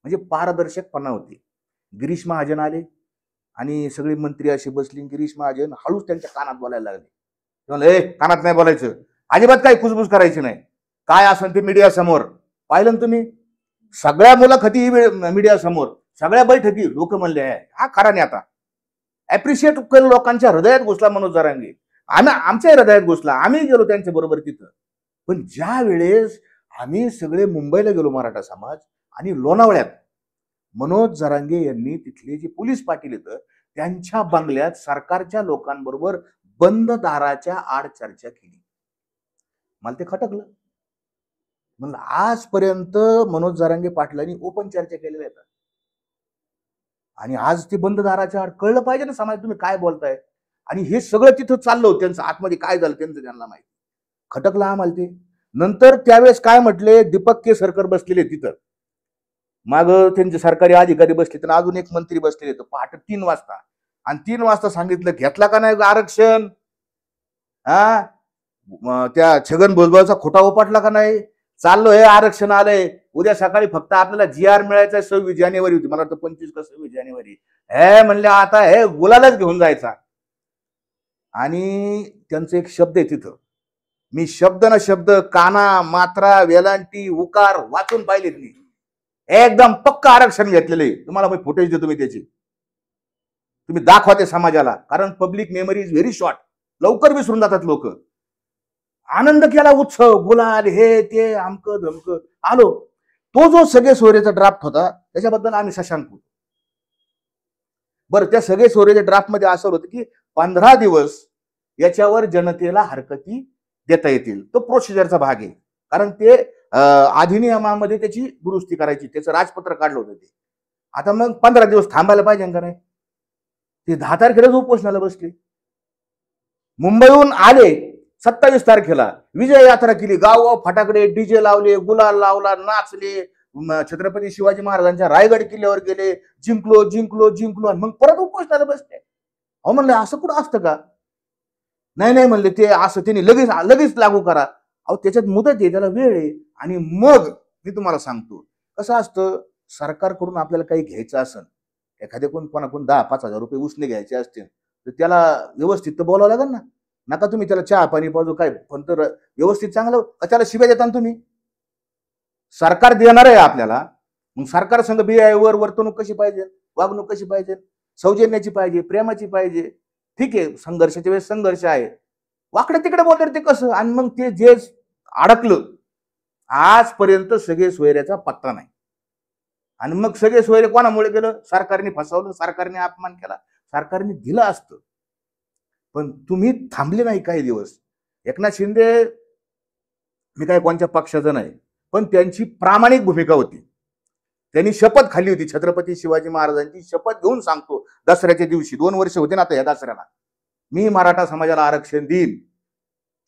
म्हणजे पारदर्शकपणा होती. गिरीश महाजन आले आणि सगळे मंत्री असे बसले, गिरीश महाजन हळूच त्यांच्या कानात बोलायला लागले. ए, कानात नाही बोलायचं, अजिबात काही कुजबुज करायची नाही, काय असेल ते मीडिया समोर. पाहिलं ना तुम्ही, सगळ्या मुलाखती मीडिया समोर, सगळ्या बैठकी लोक म्हणले आहे. हा खरा नेता, अप्रिशिएट केलं, लोकांच्या हृदयात घुसला मनोज जरांगे. आमच्या हृदयात घुसला, आम्ही गेलो त्यांच्या बरोबर तिथं. पण ज्या वेळेस आम्ही सगळे मुंबईला गेलो मराठा समाज आणि लोणावळ्यात, मनोज जरांगे यांनी तिथले जे पोलीस पाटील येतं त्यांच्या बंगल्यात सरकारच्या लोकांबरोबर बंद दाराच्या आड चर्चा केली. मला ते खटकलं. म्हणलं आजपर्यंत मनोज जरांगे पाटलांनी ओपन चर्चा केलेल्या आहेत आणि आज ते बंद दाराच्या आड, कळलं पाहिजे ना समाज तुम्ही काय बोलताय. आणि हे सगळं तिथं चाललं होतं, त्यांचं आतमध्ये काय झालं त्यांचं त्यांना माहिती. खटकलं आम्हाला ते. नंतर त्यावेळेस काय म्हटले, दीपक केसरकर बसलेले तिथं, माग त्यांचे सरकारी अधिकारी बसले, तर अजून एक मंत्री बसलेले, तर पहाटे 3 वाजता, आणि 3 वाजता सांगितलं, घेतला का नाही आरक्षण, त्या छगन भुजबळचा खोटा उपाटला का नाही, चाललो हे आरक्षण आलंय, उद्या सकाळी फक्त आपल्याला GR मिळायचा. 26 जानेवारी होती, मला वाटतं 25 का 26 जानेवारी. हे म्हणले आता हे गुलालच घेऊन जायचा. आणि त्यांचं एक शब्द आहे तिथं, मी शब्द ना शब्द, काना, मात्रा, वेलांटी, उकार वाचून पाहिलेत मी, एकदम पक्का आरक्षण घेतलेले. तुम्हाला मी फुटेज देतो मी त्याची, तुम्ही दाखवा ते समाजाला, कारण public memory is very short, लवकर विसरून जातात लोक. आनंद केला, उत्सव, गुलाल, हे ते अमक धमक आलो. तो जो सगळे सोयरेचा ड्राफ्ट होता त्याच्याबद्दल आम्ही शशांक होतो. बरं, त्या सगळे सोयरेच्या ड्राफ्ट मध्ये असं होतं की 15 दिवस याच्यावर जनतेला हरकती देता येतील. तो प्रोसिजरचा भाग आहे, कारण ते अधिनियमामध्ये त्याची दुरुस्ती करायची, त्याचं राजपत्र काढलं होतं ते. आता मग 15 दिवस थांबायला पाहिजे का नाही. ते 10 तारखेलाच उपोषणाला बसले. मुंबईहून आले 27 तारखेला, विजय यात्रा केली, गाव फटाकडे, डीजे लावले, गुलाल लावला, नाचले, छत्रपती शिवाजी महाराजांच्या रायगड किल्ल्यावर गेले, जिंकलो जिंकलो जिंकलो, आणि मग परत उपोषणाला बसले. अहो म्हणले असं कुठं असतं का. नाही नाही म्हणले, ते असं त्यांनी लगेच लागू करा. अहो त्याच्यात मुदत आहे, त्याला वेळ आहे. आणि मग मी तुम्हाला सांगतो कसं असतं, सरकारकडून आपल्याला काही घ्यायचं असेल, एखाद्या कोणाकडून 10-5 हजार रुपये उसने घ्यायचे असतील, तर त्याला व्यवस्थित तर बोलावं लागेल ना. नका तुम्ही त्याला चहा पाणी पाजू, काय पण तर व्यवस्थित चांगलं, त्याला शिव्या देता तुम्ही. सरकार देणार आहे आपल्याला, मग सरकार संघ बियावर वर्तणूक कशी पाहिजे, वागणूक कशी पाहिजे, सौजन्याची पाहिजे, प्रेमाची पाहिजे. ठीक आहे, संघर्षाच्या वेळेस संघर्ष आहे, वाकडे तिकडे बोलतात ते कसं. आणि मग ते जे अडकलं, आजपर्यंत सगळे सोयऱ्याचा पत्ता नाही. आणि मग सगळे सोयरे कोणामुळे गेलं, सरकारने फसवलं, सरकारने अपमान केला, सरकारने दिलं असतं, पण तुम्ही थांबले नाही काही दिवस. एकनाथ शिंदे, मी काय कोणत्या पक्षाचं नाही, पण त्यांची प्रामाणिक भूमिका होती. त्यांनी शपथ खाल्ली होती, छत्रपती शिवाजी महाराजांची शपथ घेऊन सांगतो, दसऱ्याच्या दिवशी 2 वर्ष होते ना आता या दसऱ्याला, मी मराठा समाजाला आरक्षण देईन,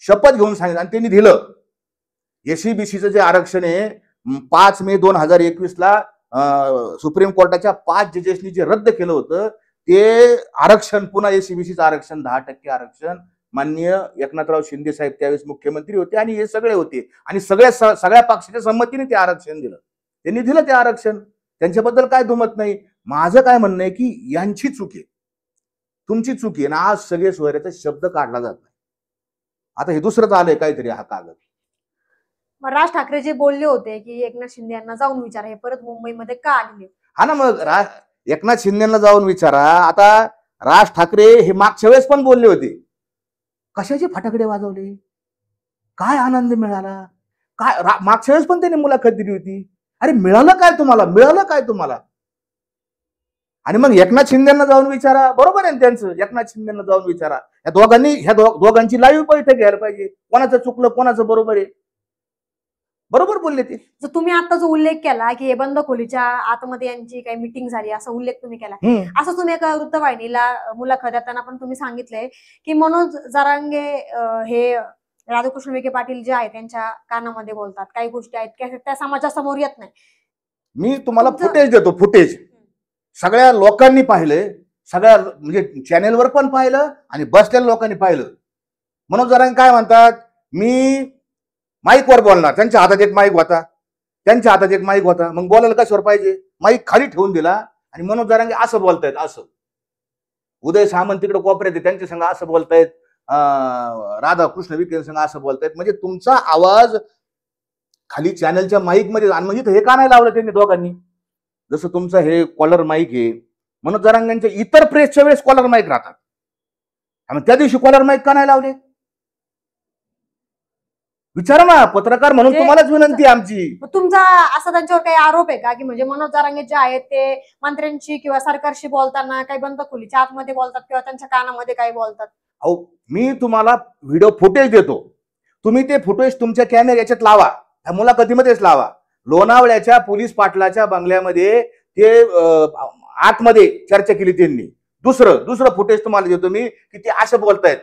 शपथ घेऊन सांगितलं, आणि त्यांनी दिलं. SCBCचं जे आरक्षण आहे 5 मे 2021ला सुप्रीम कोर्टाच्या 5 जजेसनी जे रद्द केलं होतं, ते आरक्षण पुन्हा SCBCचं आरक्षण 10% आरक्षण, माननीय एकनाथराव शिंदे साहेब त्यावेळेस मुख्यमंत्री होते आणि हे सगळे होते, आणि सगळ्या पक्षाच्या संमतीने ते आरक्षण दिलं. त्यांनी दिलं ते आरक्षण, त्यांच्याबद्दल काय दुमत नाही. माझं काय म्हणणं आहे की यांची चूक आहे, तुमची चूक आहे ना. आज सगळे सोयऱ्याचा शब्द काढला जात नाही. आता हे दुसरंच आलंय काहीतरी हा कागद. राज ठाकरे जे बोलले होते की एकनाथ शिंदे यांना जाऊन विचारा, हे परत मुंबईमध्ये का आलेले. हा ना, मग एकनाथ शिंदेना जाऊन विचारा. आता राज ठाकरे हे मागच्या वेळेस पण बोलले होते, कशाचे फटाकडे वाजवले, काय आनंद मिळाला, काय मागच्या वेळेस पण त्यांनी मुलाखत दिली होती. अरे मिळालं काय तुम्हाला, मिळालं काय तुम्हाला. आणि मग एकनाथ शिंदेना जाऊन विचारा, बरोबर आहे त्यांचं, एकनाथ शिंदेना जाऊन विचारा. ह्या दोघांची लाईव्ह बैठक घ्यायला पाहिजे, कोणाचं चुकलं कोणाचं बरोबर आहे. बरोबर बोलले ते. तुम्ही आता जो उल्लेख केला की हे बंद खोलीच्या आतमध्ये यांची काही मीटिंग झाली, असा उल्लेख तुम्ही केला, असं तुम्ही एका वृत्तवाहिनीला मुलाखत देताना पण तुम्ही सांगितलंय की मनोज जरांगे हे राधाकृष्ण विखे पाटील जे आहे त्यांच्या कानामध्ये बोलतात, काही गोष्टी आहेत त्या समाजासमोर येत नाही. मी तुम्हाला तुमचं- फुटेज देतो, फुटेज सगळ्या लोकांनी पाहिलंय, सगळ्या म्हणजे चॅनेलवर पण पाहिलं आणि बसलेल्या लोकांनी पाहिलं. मनोज जरांगे काय म्हणतात, मी माईकवर बोलणार. त्यांच्या हातात एक माईक होता, मग बोलायला कशावर पाहिजे, माईक खाली ठेवून दिला आणि मनोज जरांगे असं बोलतायत, असं. उदय सामंत तिकडे कोपऱ्यात आहे, त्यांच्या संग असं बोलतायत, राधाकृष्ण विखे संग असं बोलतायत. म्हणजे तुमचा आवाज खाली चॅनलच्या माईक मध्ये, आणि म्हणजे हे का नाही लावलं त्यांनी दोघांनी? जसं तुमचं हे कॉलर माईक आहे, मनोज जरांगेंच्या इतर प्रेसच्या वेळेस कॉलर माईक राहतात, आणि त्या दिवशी कॉलर माईक का नाही लावले? विचारा ना, पत्रकार म्हणून तुम्हालाच विनंती आहे आमची. तुमचा असा त्यांच्यावर काही आरोप आहे का की म्हणजे मनोज जरांगे जे आहेत ते मंत्र्यांशी किंवा सरकारशी बोलताना काही बंद खोलीच्या आतमध्ये बोलतात किंवा त्यांच्या कानामध्ये काही बोलतात? अहो, मी तुम्हाला व्हिडिओ फुटेज देतो, तुम्ही ते फुटेज तुमच्या कॅमेरा याच्यात लावा, त्या मुलाखतीमध्येच लावा. लोणावळ्याच्या पोलीस पाटलाच्या बंगल्यामध्ये ते आतमध्ये चर्चा केली त्यांनी. दुसरं फुटेज तुम्हाला देतो मी, की ते असं बोलतायत,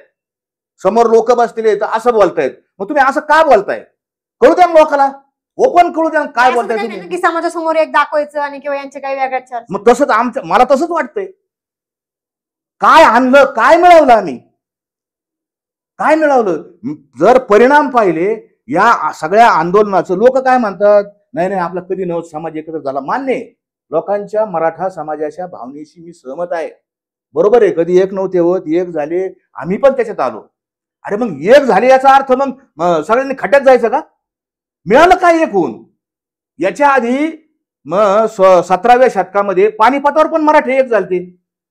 समोर लोक बसलेले तर असं बोलतायत. मग तुम्ही असं का बोलताय? कळू द्या लोकांना, ओपन कळू द्या काय बोलताय तुम्ही. की समाजासमोर एक दाखवायचं आणि किंवा यांचे काही वेगळ्या चर्चा. मग तसंच मला तसंच वाटतंय. काय आणलं, काय मिळवलं आम्ही, काय मिळवलं? जर परिणाम पाहिले या सगळ्या आंदोलनाचं, लोक काय म्हणतात, नाही आपला कधी नव्हतं समाज एकत्र झाला. मान्य आहे, लोकांच्या मराठा समाजाच्या भावनेशी मी सहमत आहे, बरोबर आहे. कधी एक नव्हते होत, एक झाले, आम्ही पण त्याच्यात आलो. अरे मग एक झाले याचा अर्थ मग सगळ्यांनी खड्ड्यात जायचं का? मिळालं काय एक होऊन? याच्या आधी मग 17व्या शतकामध्ये पानिपतावर पण मराठी एक झालते,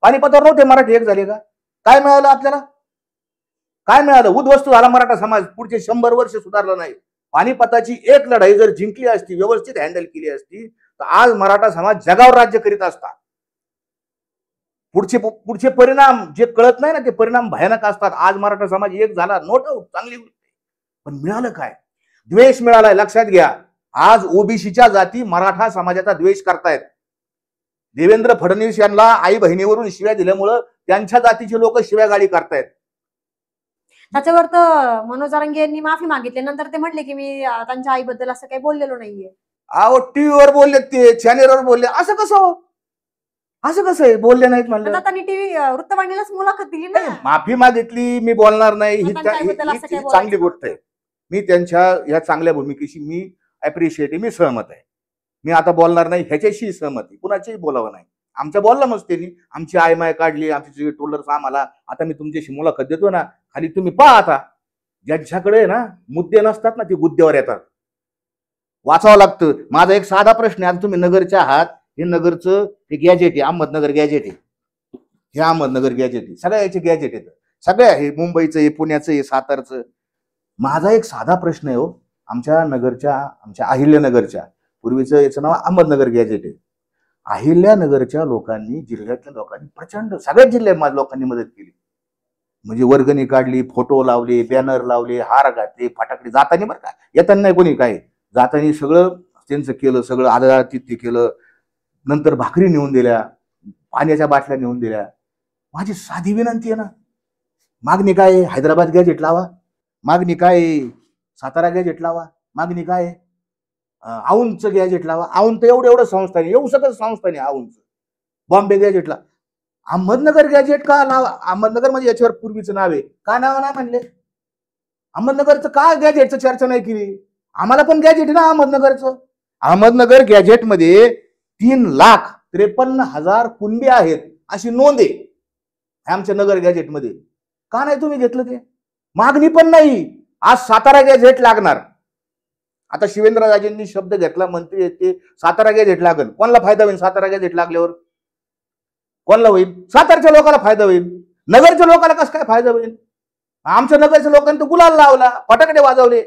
पानिपतावर नव्हते मराठी एक झाले का? काय मिळालं आपल्याला? काय मिळालं? उद्ध्वस्त झाला मराठा समाज, पुढचे 100 वर्ष सुधारला नाही. पानिपताची एक लढाई जर जिंकली असती, व्यवस्थित हँडल केली असती, तर आज मराठा समाज जगावर राज्य करीत असता. पुढचे परिणाम जे कळत नाही ना, ते परिणाम भयानक असतात. आज मराठा समाज एक झाला, नो डाऊट, चांगली गोष्ट, पण मिळालं काय? द्वेष मिळालाय, लक्षात घ्या. आज ओबीसीच्या जाती मराठा समाजाचा द्वेष करतायत. देवेंद्र फडणवीस यांना आई बहिणीवरून शिव्या दिल्यामुळं त्यांच्या जातीचे लोक शिव्या गाडी करतायत. त्याच्यावर तर मनोज जरांगे यांनी माफी मागितली, नंतर ते म्हटले की मी त्यांच्या आईबद्दल असं काही बोललेलो नाहीये. अहो, टीव्हीवर बोलले, ते चॅनेलवर बोलले, असं कसं आहे? बोलले नाहीत म्हणलं. त्यांनी टीव्ही वृत्तवाहिनीलाच मुलाखत दिली ना. माफी मागितली, मी बोलणार नाही, ही चांगली चांगली गोष्ट आहे. मी त्यांच्या या चांगल्या भूमिकेशी मी अप्रिशिएट आहे, मी सहमत आहे. मी आता बोलणार नाही ह्याच्याशी सहमत आहे, कुणाच्याही बोलावं नाही. आमच्या बोलला मस्त त्यांनी, आमची आयमाय काढली, आमची टोलर्स आम्हाला. आता मी तुमच्याशी मुलाखत देतो ना, खाली तुम्ही पहा. आता ज्यांच्याकडे ना मुद्दे नसतात ना, ते गुद्द्यावर येतात. वाचावं लागतं. माझा एक साधा प्रश्न आहे, तुम्ही नगरच्या आहात, हे नगरचं ते गॅजेट आहे, अहमदनगर गॅजेट आहे, हे अहमदनगर गॅजेट आहे, सगळ्या याचे गॅजेट आहेत, सगळ्या, हे मुंबईचं, हे पुण्याचं, हे सातारचं. माझा एक साधा प्रश्न आहे हो, आमच्या नगरच्या, आमच्या अहिल्यानगरच्या, पूर्वीचं याचं नाव अहमदनगर गॅजेट आहे. अहिल्यानगरच्या लोकांनी, जिल्ह्यातल्या लोकांनी प्रचंड, सगळ्याच जिल्ह्यात माझ्या लोकांनी मदत केली. म्हणजे वर्गणी काढली, फोटो लावले, बॅनर लावले, हार घातले, फटाकडे, जातानी बरं का, येताना नाही कोणी काय, जातानी सगळं त्यांचं केलं, सगळं आदरातिथ्य केलं. नंतर भाकरी नेऊन दिल्या, पाण्याच्या बाटल्या नेऊन दिल्या. माझी साधी विनंती आहे ना, मागणी काय? हैदराबाद गॅजेट लावा. मागणी काय? सातारा गॅजेट लावा. मागणी काय? औंधचं गॅजेट लावा. औंध तर एवढं संस्थाने, येऊ शकत संस्थाने औंधचं. बॉम्बे गॅजेटला. अहमदनगर गॅजेट का लावा? अहमदनगर म्हणजे याच्यावर पूर्वीचं नाव आहे, का नाव नाही म्हणले? अहमदनगरचं का गॅजेटचं चर्चा नाही केली? आम्हाला पण गॅजेट आहे ना अहमदनगरचं. अहमदनगर गॅजेटमध्ये 3,53,000 कुणबे आहेत अशी नोंद आहे आमच्या नगर गॅजेटमध्ये. का नाही तुम्ही घेतलं ते? मागणी पण नाही. आज सातारा गॅजेट लागणार. आता शिवेंद्रराजेंनी शब्द घेतला, मंत्री आहेत ते, सातारा गॅजेट लागेल. कोणाला फायदा होईल सातारा गॅजेट लागल्यावर? कोणाला होईल? सातारच्या लोकांना फायदा होईल. नगरच्या लोकांना कसं काय फायदा होईल? आमच्या नगरच्या लोकांनी तर गुलाल लावला, फटाकडे वाजवले.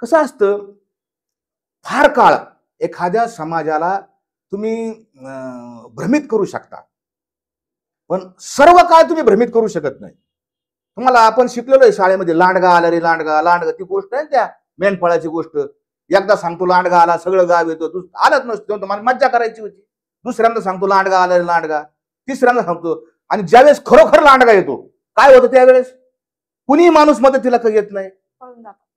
कसं असतं, फार काळ एखाद्या समाजाला तुम्ही भ्रमित करू शकता, पण सर्व काळ तुम्ही भ्रमित करू शकत नाही. तुम्हाला आपण शिकलेलो आहे शाळेमध्ये, लांडगा आला रे लांडगा, लांडगा ती गोष्ट आहे त्या मेंढपाळाची गोष्ट. एकदा सांगतो लांडगा आला, सगळं गाव येतो, आलंच नसतं, तुम्हाला मज्जा करायची होती. दुसऱ्यांदा सांगतो लांडगा आला रे लांडगा, तिसऱ्यांदा सांगतो, आणि ज्यावेळेस खरोखर लांडगा येतो काय होतं त्यावेळेस? कुणी माणूस मदतीला येत नाही,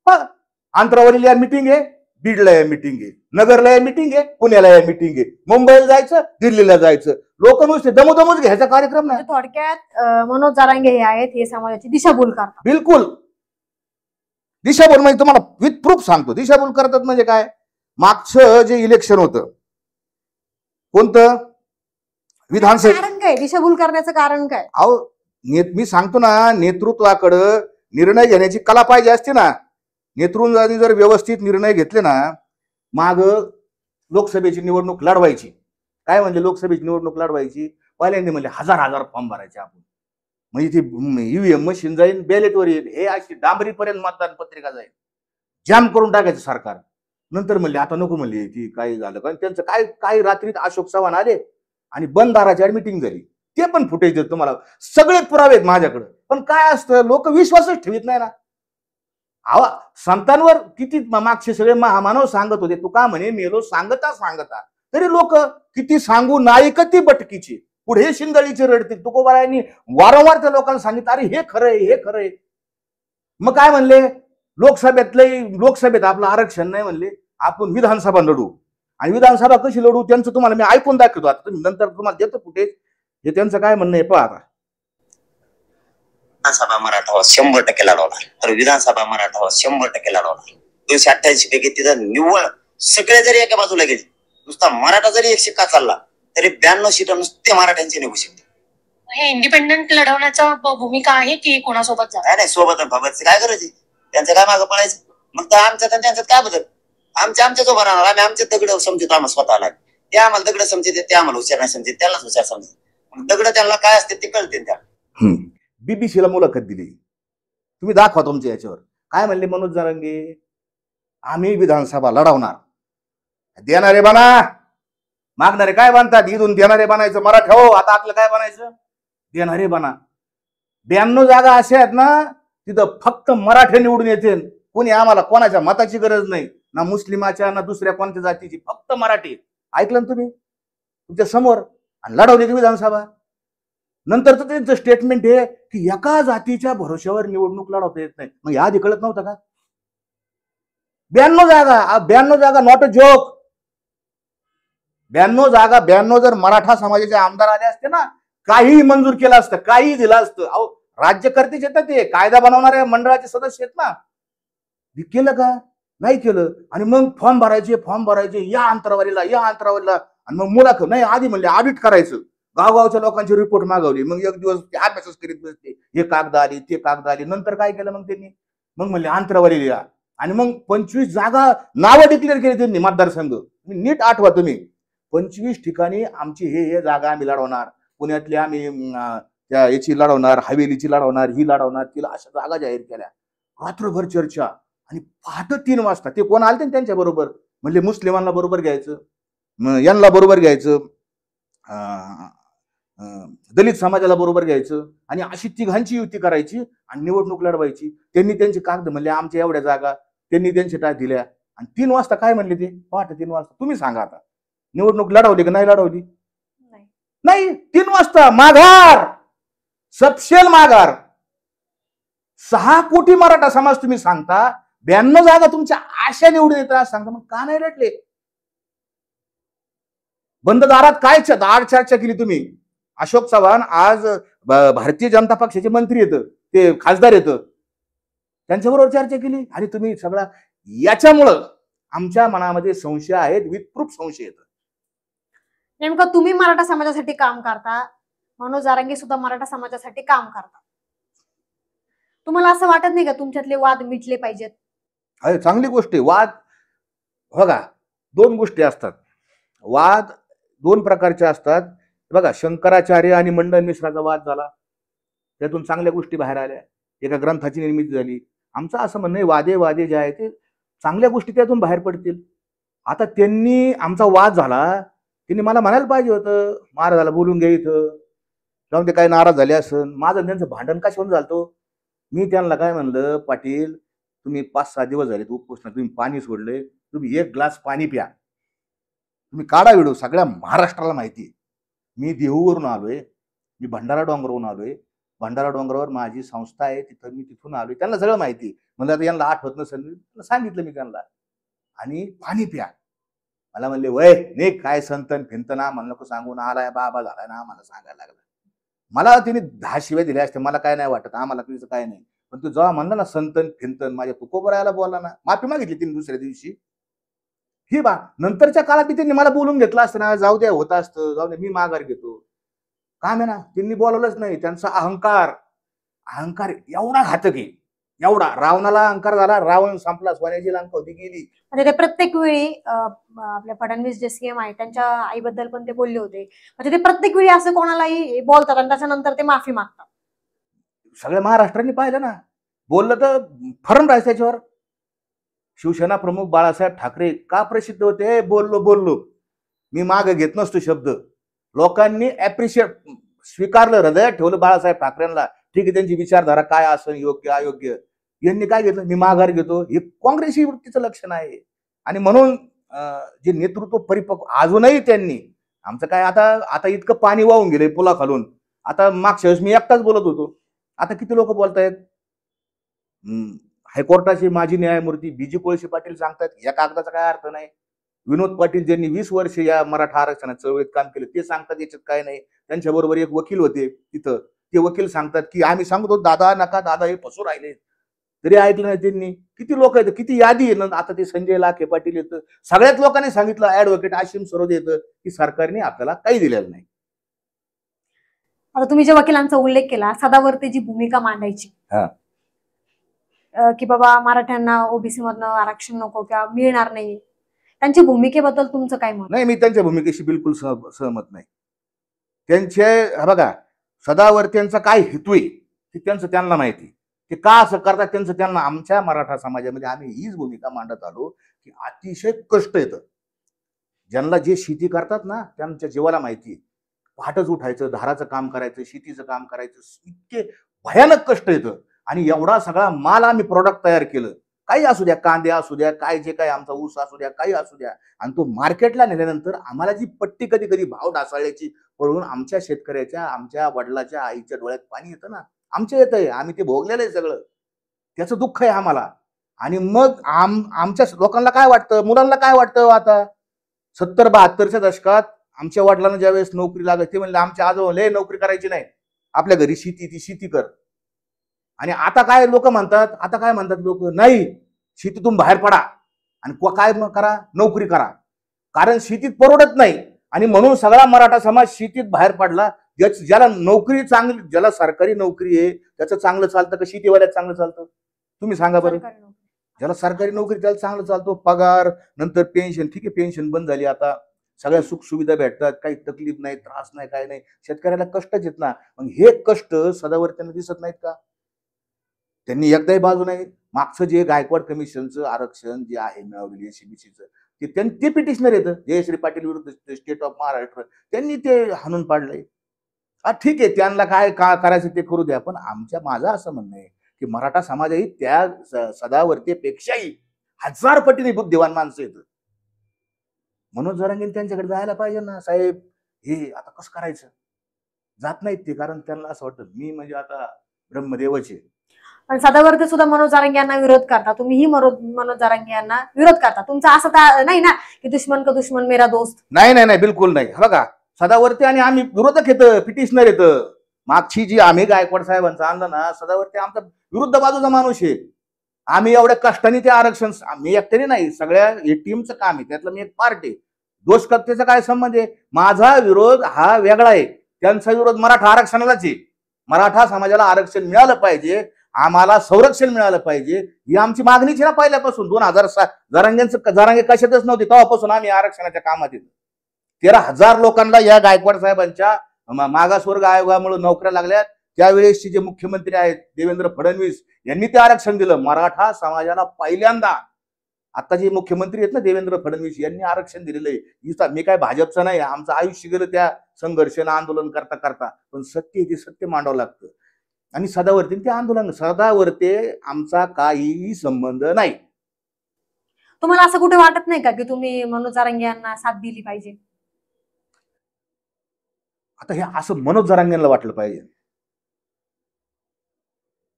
अंतरावरीला मीटिंग आहे, बीडला या मीटिंग आहे, नगरला या मीटिंग आहे, पुण्याला या मीटिंग आहे, मुंबईला जायचं, दिल्लीला जायचं, लोक नुसते दमोदमच घ्यायचा कार्यक्रम नाही. म्हणजे थोडक्यात मनोज जरांगे हे आहेत हे समाजाची दिशाभूल करतात. बिलकुल दिशाभूल म्हणजे तुम्हाला विथ प्रूफ सांगतो. दिशाभूल करतात म्हणजे काय, मागचं जे इलेक्शन होतं कोणतं विधानसभा, कारण काय दिशाभूल करण्याचं कारण काय? अहो मी सांगतो ना, नेतृत्वाकडं निर्णय घेण्याची कला पाहिजे असते ना. नेतृत्वाने जर व्यवस्थित निर्णय घेतले ना, माग लोकसभेची निवडणूक लढवायची. काय म्हणजे लोकसभेची निवडणूक लढवायची, पहिल्यांदा म्हणजे हजार फॉर्म भरायचे आपण, म्हणजे ती ईव्हीएम मशीन जाईल, बॅलेटवर येईल, हे अशी डांबरीपर्यंत मतदान पत्रिका जाईल, जाम करून टाकायचं सरकार. नंतर म्हणले आता नको, म्हणले ती काय झालं कारण त्यांचं काय रात्रीत अशोक चव्हाण आले आणि बंद दाराची मीटिंग झाली. ते पण फुटेज देत तुम्हाला, सगळे पुरावे आहेत माझ्याकडे. पण काय असतं, लोक विश्वासच ठेवीत नाही ना. संतांवर किती मागचे सगळे महामानव सांगत होते, तू का म्हणे मेलो सांगता तरी लोक किती सांगू नाईक ती बटकीची, पुढे शिंदळीची रडतील. तुकोबारायांनी वारंवार त्या लोकांना सांगितलं, अरे हे खरंय. मग काय म्हणले, लोकसभेत आपलं आरक्षण नाही म्हणले, आपण विधानसभा लढू. आणि विधानसभा कशी लढू त्यांचं तुम्हाला मी ऐकून दाखवतो. आता तुम्ही नंतर तुम्हाला देतो फुटेज, हे त्यांचं काय म्हणणं आहे पहा. आता विधानसभा मराठा 100% लढवणार, तर विधानसभा मराठा 100% लढवणार. 288 पैकी तिथं निव्वळ सगळे जरी एका बाजूला गेले, नुसता मराठा जरी एक शिक्का चालला तरी 92 सीट नुसते मराठ्यांची निघू शकते. हे इंडिपेंडंट लढवण्याचा भूमिका आहे की कोणासोबत जाणार? नाही सोबत काय करायचे, त्यांचं काय मागं पडायचं. मग तर आमच्यात आणि त्यांच्यात काय बदल, आमच्याच उभं राहणार. आम्ही आमचे दगड समजतो आम्हाला स्वतःला, ते आम्हाला दगड समजते, ते आम्हाला हुशार नाही समजते, त्यालाच हुशार समजते. दगड त्यांना काय असते ते कळते. त्या बीबीसीला मुलाखत दिली, तुम्ही दाखवा तुमच्या याच्यावर. काय म्हणले मनोज जरांगे, आम्ही विधानसभा लढवणार. देणारे बना, मागणारे काय बांधतात, इथून देणारे बनायचं. मराठा हो, आता आपलं काय बनायचं, देणारे बना. 92 जागा अशा आहेत ना, तिथं फक्त मराठे निवडून येते. कोणी आम्हाला कोणाच्या मताची गरज नाही, ना मुस्लिमाच्या ना दुसऱ्या कोणत्या जातीची, फक्त मराठी. ऐकलं ना तुम्ही, तुमच्या समोर. आणि लढवली की विधानसभा. नंतर तर त्यांचं स्टेटमेंट आहे की एका जातीच्या भरोश्यावर निवडणूक लढवता येत नाही. मग या आधी कळत नव्हतं का? 92 जागा नॉट अ जोक. 92 जागा, 92 जर मराठा समाजाचे आमदार आले असते ना, काही मंजूर केलं असतं, काही दिलं असतं. अहो राज्यकर्तेच येतात, ते कायदा बनवणाऱ्या मंडळाचे सदस्य आहेत ना. केलं का? नाही केलं. आणि मग फॉर्म भरायचे या अंतरावरीला. आणि मग मुलाखत नाही, आधी म्हणले ऑडिट करायचं, गावगावच्या लोकांची रिपोर्ट मागवली. मग एक दिवस अभ्यासच करीत बसते, हे कागद आली ते कागद आली. नंतर काय केलं मग त्यांनी, मग म्हणले अंतरावरीला या. आणि मग 25 जागा नावं डिक्लेअर केली त्यांनी, मतदारसंघ. नीट आठवा तुम्ही, 25 ठिकाणी आमची हे जागा आम्ही लढवणार. पुण्यातली आम्ही याची लढवणार, हवेलीची लढवणार, ही लढवणार, तिला अशा जागा जाहीर केल्या. रात्रभर चर्चा. आणि पहाटे 3 वाजता ते कोण आले त्यांच्या बरोबर, म्हणजे मुस्लिमांना बरोबर घ्यायचं, यांना बरोबर घ्यायचं, दलित समाजाला बरोबर घ्यायचं, आणि अशी तिघांची युती करायची आणि निवडणूक लढवायची. त्यांनी त्यांचे कागद म्हणले आमच्या एवढ्या जागा, त्यांनी त्यांचे टाय दिल्या. आणि 3 वाजता काय म्हणले ते, पहाटे 3 वाजता. तुम्ही सांगा आता, निवडणूक लढवली का नाही लढवली? नाही. 3 वाजता माघार, सपशेल माघार. 6 कोटी मराठा समाज तुम्ही सांगता, 92 जागा तुमच्या आशा निवडून येतात सांगता, मग का नाही लढले? बंद दारात काय दार चर्चा केली तुम्ही? अशोक चव्हाण आज भारतीय जनता पक्षाचे मंत्री येतं, ते खासदार येतं, त्यांच्याबरोबर चर्चा केली. आणि तुम्ही सगळा, याच्यामुळं आमच्या मनामध्ये संशय आहेत, विथ प्रूफ संशय येतं. नेमकं तुम्ही मराठा समाजासाठी काम करता, मनोज जरांगे सुद्धा मराठा समाजासाठी काम करता. तुम्हाला असं वाटत नाही का तुमच्यातले वाद मिटले पाहिजेत? अरे चांगली गोष्ट आहे. वाद बघा, 2 गोष्टी असतात. वाद 2 प्रकारचे असतात. बघा, शंकराचार्य आणि मंडन मिश्राचा वाद झाला, त्यातून चांगल्या गोष्टी बाहेर आल्या, एका ग्रंथाची निर्मिती झाली. आमचं असं म्हणणं आहे, वादे जे आहे ते चांगल्या गोष्टी त्यातून बाहेर पडतील. आता त्यांनी आमचा वाद झाला, त्यांनी मला म्हणायला पाहिजे होतं, महाराजाला बोलून घ्या इथं, जाऊन ते काय नाराज झाले असन. माझं त्यांचं भांडण कशावरून झालं? मी त्यांना काय म्हणलं, पाटील तुम्ही 5-6 दिवस झाले उपोषणात, तुम्ही पाणी सोडले, तुम्ही 1 ग्लास पाणी प्या, तुम्ही काढा व्हिडिओ, सगळ्या महाराष्ट्राला माहिती आहे. मी देहूवरून आलोय, मी भंडारा डोंगरवरून आलोय, भंडारा डोंगरावर माझी संस्था आहे, तिथं मी तिथून आलोय. त्यांना सगळं माहिती. म्हणलं आता यांना आठवत नसेल, सांगितलं मी त्यांना. आणि पाणी प्या. मला म्हणले, वय नाही काय संतन फिंतन आम्हाला नको सांगून, आलाय बाबा झालाय ना आम्हाला सांगायला लागला. मला तिने 10 शिव्या दिल्या असते, मला काय नाही वाटत, आम्हाला तिचं काय नाही. पण तू जेव्हा म्हणलं ना संतन फिंतन, माझ्या तुकोबरायला बोलला ना, माफी मागितली तिने दुसऱ्या दिवशी. ही बा नंतरच्या काळात त्यांनी मला बोलून घेतलं असतं ना, जाऊ द्या होत असतं, जाऊ द्या मी माघार घेतो. काम आहे ना, त्यांनी बोलवलंच नाही. त्यांचा अहंकार अहंकार एवढा घातक आहे, एवढा. रावणाला अहंकार झाला, रावण संपला, सोन्याची लंका होती गेली. म्हणजे ते प्रत्येक वेळी आपल्या फडणवीस जे सीएम आहे त्यांच्या आईबद्दल पण ते बोलले होते. म्हणजे ते प्रत्येक वेळी असं कोणालाही बोलतात आणि त्याच्यानंतर ते माफी मागतात. सगळ्या महाराष्ट्राने पाहिलं ना, बोललं तर फरम राहायचं त्याच्यावर. शिवसेना प्रमुख बाळासाहेब ठाकरे का प्रसिद्ध होते? बोललो बोललो, मी मागे घेत नसतो शब्द. लोकांनी ऍप्रिशिएट स्वीकारलं, हृदयात ठेवलं बाळासाहेब ठाकरेंना. ठीक आहे, त्यांची विचारधारा काय असेल, योग्य अयोग्य. यांनी काय घेतलं, मी माघार घेतो. हे काँग्रेसी वृत्तीचं लक्षण आहे. आणि म्हणून जे नेतृत्व परिपक्व अजूनही त्यांनी, आमचं काय आता आता इतकं पाणी वाहून गेलंय पुला खालून. आता मागच्या वेळेस मी एकटाच बोलत होतो, आता किती लोक बोलतायत. हायकोर्टाचे माजी न्यायमूर्ती बीजी कोळसे पाटील सांगतात या कागदाचा काय अर्थ नाही. विनोद पाटील ज्यांनी 20 वर्ष या मराठा आरक्षणाच्या चळवळीत काम केलं ते सांगतात याच्यात काय नाही. त्यांच्याबरोबर एक वकील होते तिथं, ते वकील सांगतात की आम्ही सांगतो दादा नका, दादा हे फसू राहिले, तरी ऐकलं नाही त्यांनी. किती लोक आहेत, किती यादी आहे ना. आता ते संजय लाखे पाटील येतं, सगळ्याच लोकांनी सांगितलं, ऍडव्होकेट आशिम सरोदे येतं की सरकारने आपल्याला काही दिलेलं नाही. आता तुम्ही ज्या वकिलांचा उल्लेख केला, सदावर्ते जी भूमिका मांडायची की बाबा मराठ्यांना ओबीसी मधनं आरक्षण नको किंवा मिळणार नाही, त्यांच्या भूमिकेबद्दल तुमचं काय मत? नाही, मी त्यांच्या भूमिकेशी बिलकुल सहमत नाही. त्यांचे बघा, सदावर्त्यांचा काय हेतू आहे ते त्यांचं त्यांना माहिती. ते का असं करतात त्यांचं त्यांना. आमच्या मराठा समाजामध्ये आम्ही हीच भूमिका मांडत आलो की अतिशय कष्ट येतं. ज्यांना जे शेती करतात ना त्यांच्या जीवाला माहिती आहे. पहाटच उठायचं, धाराचं काम करायचं, शेतीचं काम करायचं, इतके भयानक कष्ट येतं. आणि एवढा सगळा माल आम्ही प्रोडक्ट तयार केलं, काही असू द्या, कांदे असू द्या, काय जे काय आमचा ऊस असू द्या, काही असू द्या. आणि तो मार्केटला नेल्यानंतर आम्हाला जी पट्टी कधी कधी भाव ढासळल्याची पळून आमच्या शेतकऱ्याच्या, आमच्या वडिलाच्या आईच्या डोळ्यात पाणी येतं ना, आमच्या येत आहे. आम्ही ते भोगलेलं आहे सगळं, त्याचं दुःख आहे आम्हाला. आणि मग आमच्या लोकांना काय वाटतं, मुलांना काय वाटतं. आता 70-72च्या दशकात आमच्या वडिलांना ज्यावेळेस नोकरी लागत ते म्हणले आमच्या आजोबा लय नोकरी करायची नाही, आपल्या घरी शेती, ती शेती कर. आणि आता काय लोक म्हणतात, आता काय म्हणतात लोक, नाही शेतीतून बाहेर पडा आणि काय करा, नोकरी करा. कारण शेतीत परवडत नाही. आणि म्हणून सगळा मराठा समाज शेतीत बाहेर पडला. ज्याला नोकरी चांगली, ज्याला सरकारी नोकरी आहे त्याचं चांगलं चालतं का शेतीवाल्यात चांगलं चालतं? तुम्ही सांगा बरं. ज्याला सरकारी नोकरी त्याला चांगलं चालतो, पगार, नंतर पेन्शन. ठीक आहे, पेन्शन बंद झाली आता, सगळ्या सुख सुविधा भेटतात, काही तकलीफ नाही, त्रास नाही, काय नाही. शेतकऱ्याला कष्टच येत ना. मग हे कष्ट सदावर्त्यांना दिसत नाहीत का? त्यांनी एकदाही बाजू नाही. मागचं जे गायकवाड कमिशनचं आरक्षण जे आहे मिळवलेलं एसीबीसीचं, ते पिटिशनर येतं जयश्री पाटील विरुद्ध स्टेट ऑफ महाराष्ट्र, त्यांनी ते हाणून पाडलंय. ठीक आहे, त्यांना काय करायचं ते करू द्या. पण माझं असं म्हणणं आहे की मराठा समाजही त्या सदावर्तेपेक्षाही 1000 पटीने बुद्धिवान माणसं येतं. मनोज जरांगे त्यांच्याकडे जायला पाहिजे ना, साहेब हे आता कसं करायचं. जात नाहीत ते, कारण त्यांना असं वाटतं मी म्हणजे आता ब्रह्मदेवाचे. पण सदावर्ते सुद्धा मनोज जरांगे यांना विरोध करता, तुम्हीही मनोज जरांगे यांना विरोध करता. तुमचं असं तर नाही ना की दुश्मन का दुश्मन मेरा दोस्त? नाही नाही नाही, बिलकुल नाही. बघा, सदावर्ते आणि आम्ही विरोधक येतं, पिटिशनर येतं. मागची जी आम्ही गायकवाड साहेबांचं आणलं ना, सदावर्ते आमचा विरुद्ध बाजूचा माणूस आहे. आम्ही एवढ्या कष्टाने ते आरक्षण, मी एकट्याने नाही, सगळ्या टीमचं काम आहे, त्यातलं मी एक पार्ट आहे. दोषकर्तेचा काय संबंध आहे? माझा विरोध हा वेगळा आहे, त्यांचा विरोध मराठा आरक्षणालाच आहे. मराठा समाजाला आरक्षण मिळालं पाहिजे, आम्हाला संरक्षण मिळालं पाहिजे, ही आमची मागणीच आहे ना पहिल्यापासून. 2007 जरांगे कशातच नव्हते, तेव्हापासून आम्ही आरक्षणाच्या कामात येतो. 13,000 लोकांना या गायकवाड साहेबांच्या मागासवर्ग आयोगामुळे नोकऱ्या लागल्या. त्यावेळेसचे जे मुख्यमंत्री आहेत देवेंद्र फडणवीस यांनी ते आरक्षण दिलं. मराठा समाजाला पहिल्यांदा आता जे मुख्यमंत्री आहेत ना देवेंद्र फडणवीस यांनी आरक्षण दिलेलं आहे. मी काय भाजपचं नाही, आमचं आयुष्य गेलं त्या संघर्षानं आंदोलन करता करता. पण सत्य ते सत्य मांडावं लागतं. आणि सदावर्ते ते आंदोलन, सदावर्ते आमचा काहीही संबंध नाही. तुम्हाला असं कुठे वाटत नाही का की तुम्ही मनोज जरांगे यांना साथ दिली पाहिजे? आता हे असं मनोज जरांगेंना वाटलं पाहिजे.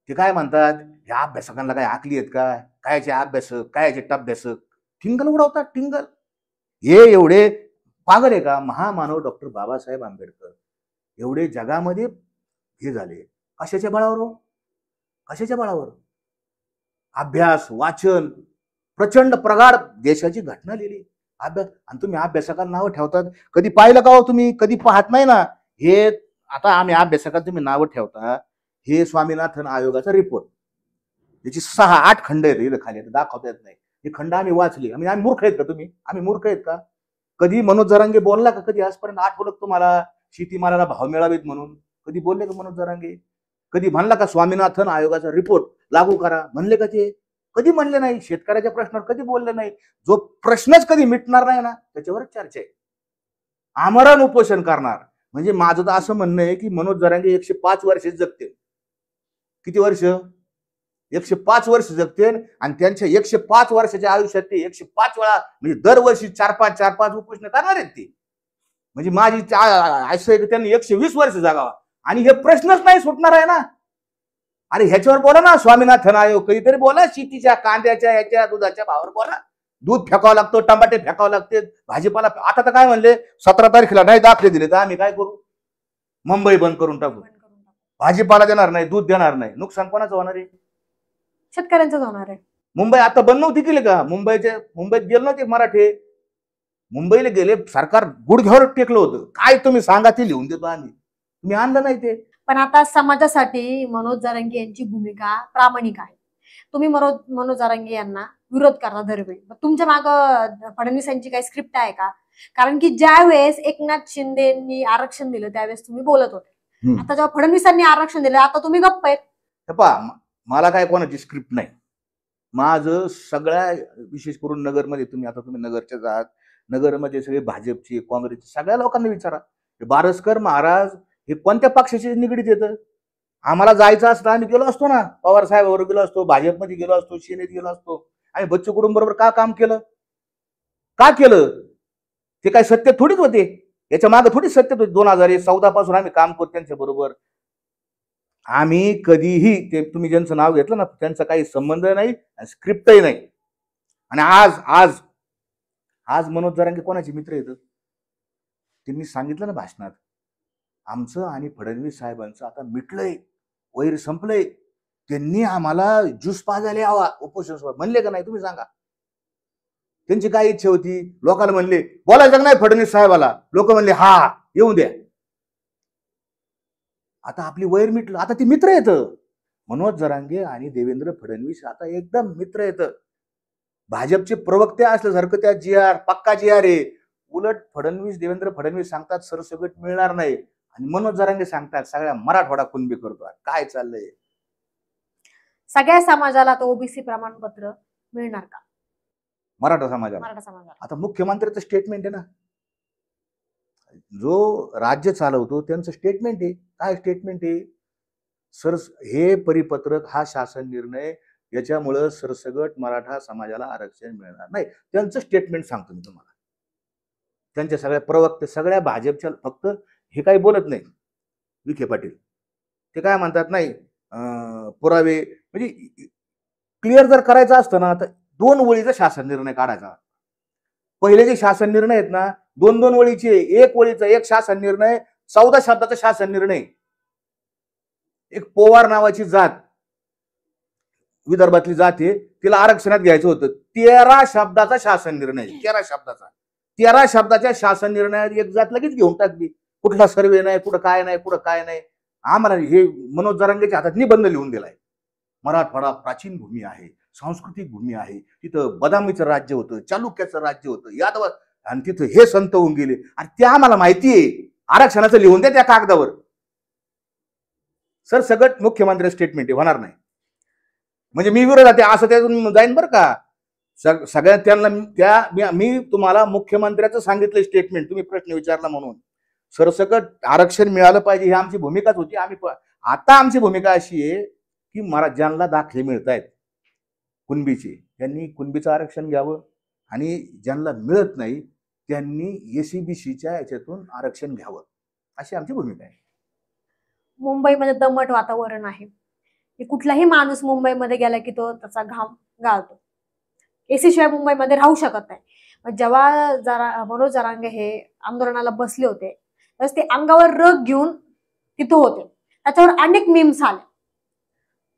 ते काय म्हणतात, ह्या अभ्यासकांना काय आकली आहेत का, कायचे अभ्यासक कायचे टभ्यासक, टिंगल उडवतात टिंगल. हे एवढे पागल आहे का? महामानव डॉक्टर बाबासाहेब आंबेडकर एवढे जगामध्ये हे झाले कशाच्या बळावर हो? कशाच्या बळावर? अभ्यास वाचन प्रचंड प्रगाढ देशाची घटना लिहिली अभ्यास, आणि तुम्ही अभ्यासकांना नावं ठेवतात. कधी पाहिलं का हो तुम्ही? कधी पाहत नाही ना. हे आता आम्ही अभ्यासकांना तुम्ही नावं ठेवता, हे स्वामीनाथन आयोगाचा रिपोर्ट, त्याची 6-8 खंड आहेत इथं खाली, दाखवता येत नाही. हे खंड आम्ही वाचली. आम्ही मूर्ख आहेत का तुम्ही? आम्ही मूर्ख आहेत का? कधी मनोज जरांगे बोलला का? कधी आजपर्यंत आठवलं तुम्हाला शेतीमालाला भाव मिळावेत म्हणून? कधी बोलले का मनोज जरांगे? कधी म्हणला का स्वामीनाथन आयोगाचा रिपोर्ट लागू करा? म्हणले का ते? कधी म्हणले नाही. शेतकऱ्याच्या प्रश्नावर कधी बोलले नाही. जो प्रश्नच कधी मिटणार नाही ना, त्याच्यावरच चर्चा आहे. आमरण उपोषण करणार. म्हणजे माझं तर असं म्हणणं आहे की मनोज जरांगे 105 वर्ष जगतील. किती वर्ष? 105 वर्ष जगतील, आणि त्यांच्या 105 वर्षाच्या आयुष्यात ते 105 वेळा, म्हणजे दरवर्षी 4-5 उपोषण करणार आहेत ते. म्हणजे माझी असं आहे की त्यांनी 120 वर्ष जगावा, आणि हे प्रश्नच नाही सुटणार आहे ना. अरे ह्याच्यावर बोला ना स्वामीनाथन आयोग, कधीतरी बोला शेतीच्या, कांद्याच्या, याच्या दुधाच्या भावावर बोला. दूध फेकावं लागतं, टमाटे फेकावं लागते, भाजीपाला. आता तर काय म्हणले, 17 तारखेला नाही दाखले दिले तर आम्ही काय करू? मुंबई बंद करून टाकू. भाजीपाला देणार नाही, दूध देणार नाही. नुकसान कोणाचं होणार आहे? शेतकऱ्यांचंच होणार आहे. मुंबई आता बंद नव्हती केली का? मुंबईत गेले नव्हते मराठे, मुंबईला गेले, सरकार गुडघ्यावर टेकलं होतं. काय तुम्ही सांगा ते लिहून देतो आम्ही. तुम्ही आणलं नाही ते. पण आता समाजासाठी मनोज जरांगे यांची भूमिका प्रामाणिक आहे. तुम्ही मनोज जरांगे यांना विरोध करता दरवेळी. तुमच्या मागं फडणवीसांची काही स्क्रिप्ट आहे का? कारण की ज्या वेळेस एकनाथ शिंदेनी आरक्षण दिलं त्यावेळेस तुम्ही बोलत होते. आता जेव्हा फडणवीसांनी आरक्षण दिलं आता तुम्ही गप्प आहेत. हे पहा, मला काय कोणाची स्क्रिप्ट नाही. माझं सगळ्या, विशेष करून नगरमध्ये, तुम्ही नगरचे आहात, नगरमध्ये सगळे भाजपचे, काँग्रेसचे सगळ्या लोकांना विचारा, बारसकर महाराज हे कोणत्या पक्षाशी निगडीत येतं? आम्हाला जायचं असतं आम्ही गेलो असतो ना, पवार साहेबांवर गेलो असतो, भाजपमध्ये गेलो असतो, सेनेत गेलो असतो. आम्ही बच्चू कडू बरोबर का काम केलं? का केलं? ते काय सत्य थोडीच होते, याच्या मागे थोडी सत्य होते. 2014 पासून आम्ही काम करतो त्यांच्या बरोबर. आम्ही कधीही, ते तुम्ही ज्यांचं नाव घेतलं ना, त्यांचा काही संबंध नाही, स्क्रिप्टही नाही. आणि आज आज आज मनोज जरांगे कोणाचे मित्र येतं? त्यांनी सांगितलं ना भाषणात, आमचं आणि फडणवीस साहेबांचं आता मिटलंय, वैर संपलंय. त्यांनी आम्हाला ज्यूस पाजायला यावा उपोषण म्हणले का नाही? तुम्ही सांगा. त्यांची काय इच्छा होती? लोकांना म्हणले बोलायचं नाही फडणवीस साहेबाला, लोक म्हणले हा येऊन द्या. आता आपली वैर मिटलं, आता ती मित्र येतं. मनोज जरांगे आणि देवेंद्र फडणवीस आता एकदम मित्र येतं. भाजपचे प्रवक्ते असल्यासारखं त्या GR पक्का GR आहे. उलट देवेंद्र फडणवीस सांगतात सरसकट मिळणार नाही, आणि मनोज जरांगे सांगतात सगळ्या मराठवाडा कुणबी करतो. काय चाललंय? सगळ्या समाजाला तो ओबीसी प्रमाणपत्र मिळणार का? मराठा समाजाला. आता मुख्यमंत्र्याचं स्टेटमेंट आहे ना, जो राज्य चालवतो त्यांचं स्टेटमेंट आहे. काय स्टेटमेंट आहे? सर, हे परिपत्रक, हा शासन निर्णय, याच्यामुळं सरसगट मराठा समाजाला आरक्षण मिळणार नाही. त्यांचं स्टेटमेंट सांगतो मी तुम्हाला. त्यांच्या सगळ्या प्रवक्ते, सगळ्या भाजपच्या, फक्त हे काही बोलत नाही विखे पाटील, ते काय म्हणतात, नाही पुरावे, म्हणजे क्लिअर जर करायचं असतं ना तर 2 वळीचा शासन निर्णय काढायचा. पहिले जे शासन निर्णय आहेत ना 2-2 वळीचे, 1 वळीचा एक शासन निर्णय, 14 शब्दाचा शासन निर्णय. एक पोवार नावाची जात, विदर्भातली जात आहे, तिला आरक्षणात घ्यायचं होतं. 13 शब्दाचा शासन निर्णय, 13 शब्दाच्या शासन निर्णयात एक जात लगेच घेऊन टाकली. कुठला सर्वे नाही, कुठं काय नाही. आम्हाला हे मनोज जरांगेच्या हातात निबंध लिहून दिलाय. मराठवाडा प्राचीन भूमी आहे, सांस्कृतिक भूमी आहे. तिथं बदामीचं राज्य होतं, चालुक्याचं राज्य होतं, यादव, आणि तिथं हे संत होऊन गेले. आणि ते आम्हाला माहिती आहे. आरक्षणाचं लिहून द्या त्या कागदावर. सर सगळं मुख्यमंत्री स्टेटमेंट होणार नाही. म्हणजे मी विरोधात आहे असं त्यातून जाईन बरं का. सगळ्या त्यांना मी तुम्हाला मुख्यमंत्र्याचं सांगितलं स्टेटमेंट, तुम्ही प्रश्न विचारला म्हणून. सरसकट आरक्षण मिळालं पाहिजे ही आमची भूमिकाच होती. आता आमची भूमिका अशी आहे की ज्यांना दाखले मिळत आहेत कुणबीचे, त्यांनी कुणबीचं आरक्षण घ्यावं, आणि ज्यांना मिळत नाही त्यांनी SCBCच्या याच्यातून आरक्षण घ्यावं, अशी आमची भूमिका आहे. मुंबईमध्ये दमट वातावरण आहे. की कुठलाही माणूस मुंबईमध्ये गेला की तो त्याचा घाम गाळतो. एसी शिवाय मुंबईमध्ये राहू शकत नाही. मग जेव्हा मनोज जरांगे हे आंदोलनाला बसले होते तर ते अंगावर रग घेऊन तिथं होते. त्याच्यावर अनेक मीम्स आले,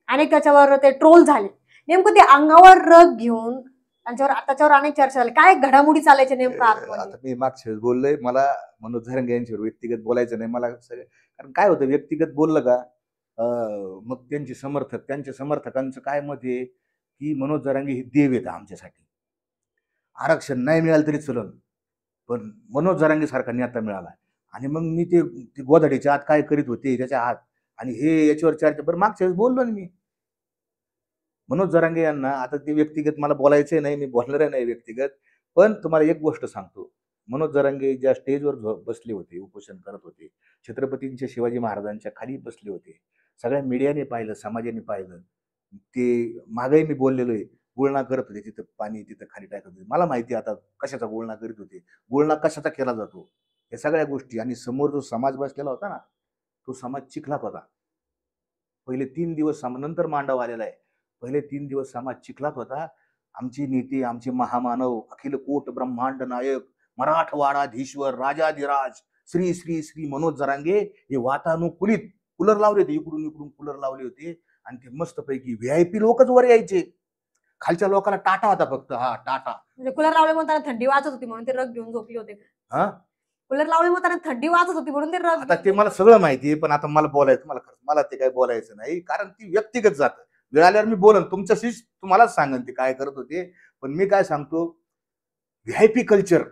अनेक त्याच्यावर ते ट्रोल झाले. नेमकं ते अंगावर रग घेऊन त्याच्यावर अनेक चर्चा झाली. काय घडामोडी चालायच्या नेमकं आतमध्ये? आता मी मागच्या वेळेस बोललोय, मला मनोज झरंगे यांच्यावर व्यक्तिगत बोलायचं नाही. मला सगळं, कारण काय होतं, व्यक्तिगत बोललं का मग त्यांच्या समर्थकांचं काय मत आहे की मनोज जरांगे हे देव आहेत आमच्यासाठी, आरक्षण नाही मिळालं तरी चलन, पण मनोज जरांगे सारखा नेता मिळाला. आणि मग मी ते गोधडीच्या आत काय करीत होते त्याच्या आत, आणि हे याच्यावर चर्चा. बरं, मागच्या वेळेस बोललो ना मी मनोज जरांगे यांना. आता ते व्यक्तिगत मला बोलायचं नाही, मी बोलणार नाही व्यक्तिगत. पण तुम्हाला एक गोष्ट सांगतो, मनोज जरांगे ज्या स्टेजवर बसले होते, उपोषण करत होते, छत्रपतींच्या शिवाजी महाराजांच्या खाली बसले होते, सगळ्या मीडियाने पाहिलं, समाजाने पाहिलं. ते मागही मी बोललेलो आहे, गुळणा करत होते तिथं, पाणी तिथं खाली टाकत होते. मला माहिती आता कशाचा गुळणा करीत होते, गुळणा कशाचा केला जातो, या सगळ्या गोष्टी. आणि समोर जो समाज बसलेला होता ना, तो समाज चिखलात होता. पहिले 3 दिवस नंतर मांडव आलेला आहे. पहिले 3 दिवस समाज चिखलात होता. आमची नीती, आमचे महामानव, अखिल कोट ब्रह्मांड नायक, मराठवाडाधीश्वर, राजाधिराज, श्री श्री श्री मनोज जरांगे हे वातानुकूलित कूलर लावले होते, इकडून कूलर लावले होते. आणि ते मस्तपैकी व्हीआयपी लोकच वर यायचे. खालच्या लोकांना टाटा होता फक्त. हा, टाटा. म्हणजे कूलर लावले म्हणून त्यांना थंडी वाजत होती म्हणून ते रग घेऊन झोपले होते. हा, कूलर लावले म्हणून त्यांना थंडी वाजत होती म्हणून ते रग. आता ते मला सगळं माहिती आहे, पण आता मला बोलायचं, मला ते काय बोलायचं नाही, कारण ती व्यक्तिगत जातं. वेळ आल्यावर मी बोलन तुमच्याशीच, तुम्हालाच सांगन ते काय करत होते. पण मी काय सांगतो, व्हीआयपी कल्चर,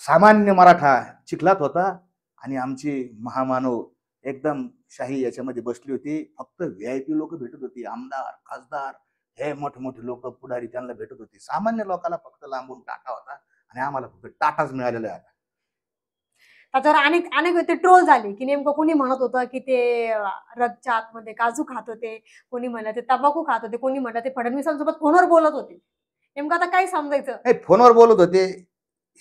सामान्य मराठा चिखलात होता आणि आमचे महामानव एकदम शाही याच्यामध्ये बसली होती. फक्त व्हीआयपी लोक भेटत होती, आमदार, खासदार, हे मोठे मोठे लोक, पुढारी, त्यांना भेटत होते. सामान्य लोकांना फक्त लांबून टाटा होता, आणि आम्हाला फक्त टाटाच मिळालेला आहे. त्याच्यावर अनेक ते ट्रोल झाले की नेमकं कोणी म्हणत होतं की ते रगच्या आतमध्ये काजू खात होते, कोणी म्हणलं ते तंबाखू खात होते, कोणी म्हणलं ते फडणवीसांसोबत फोनवर बोलत होते. नेमकं आता काय समजायचं? नाही, फोनवर बोलत होते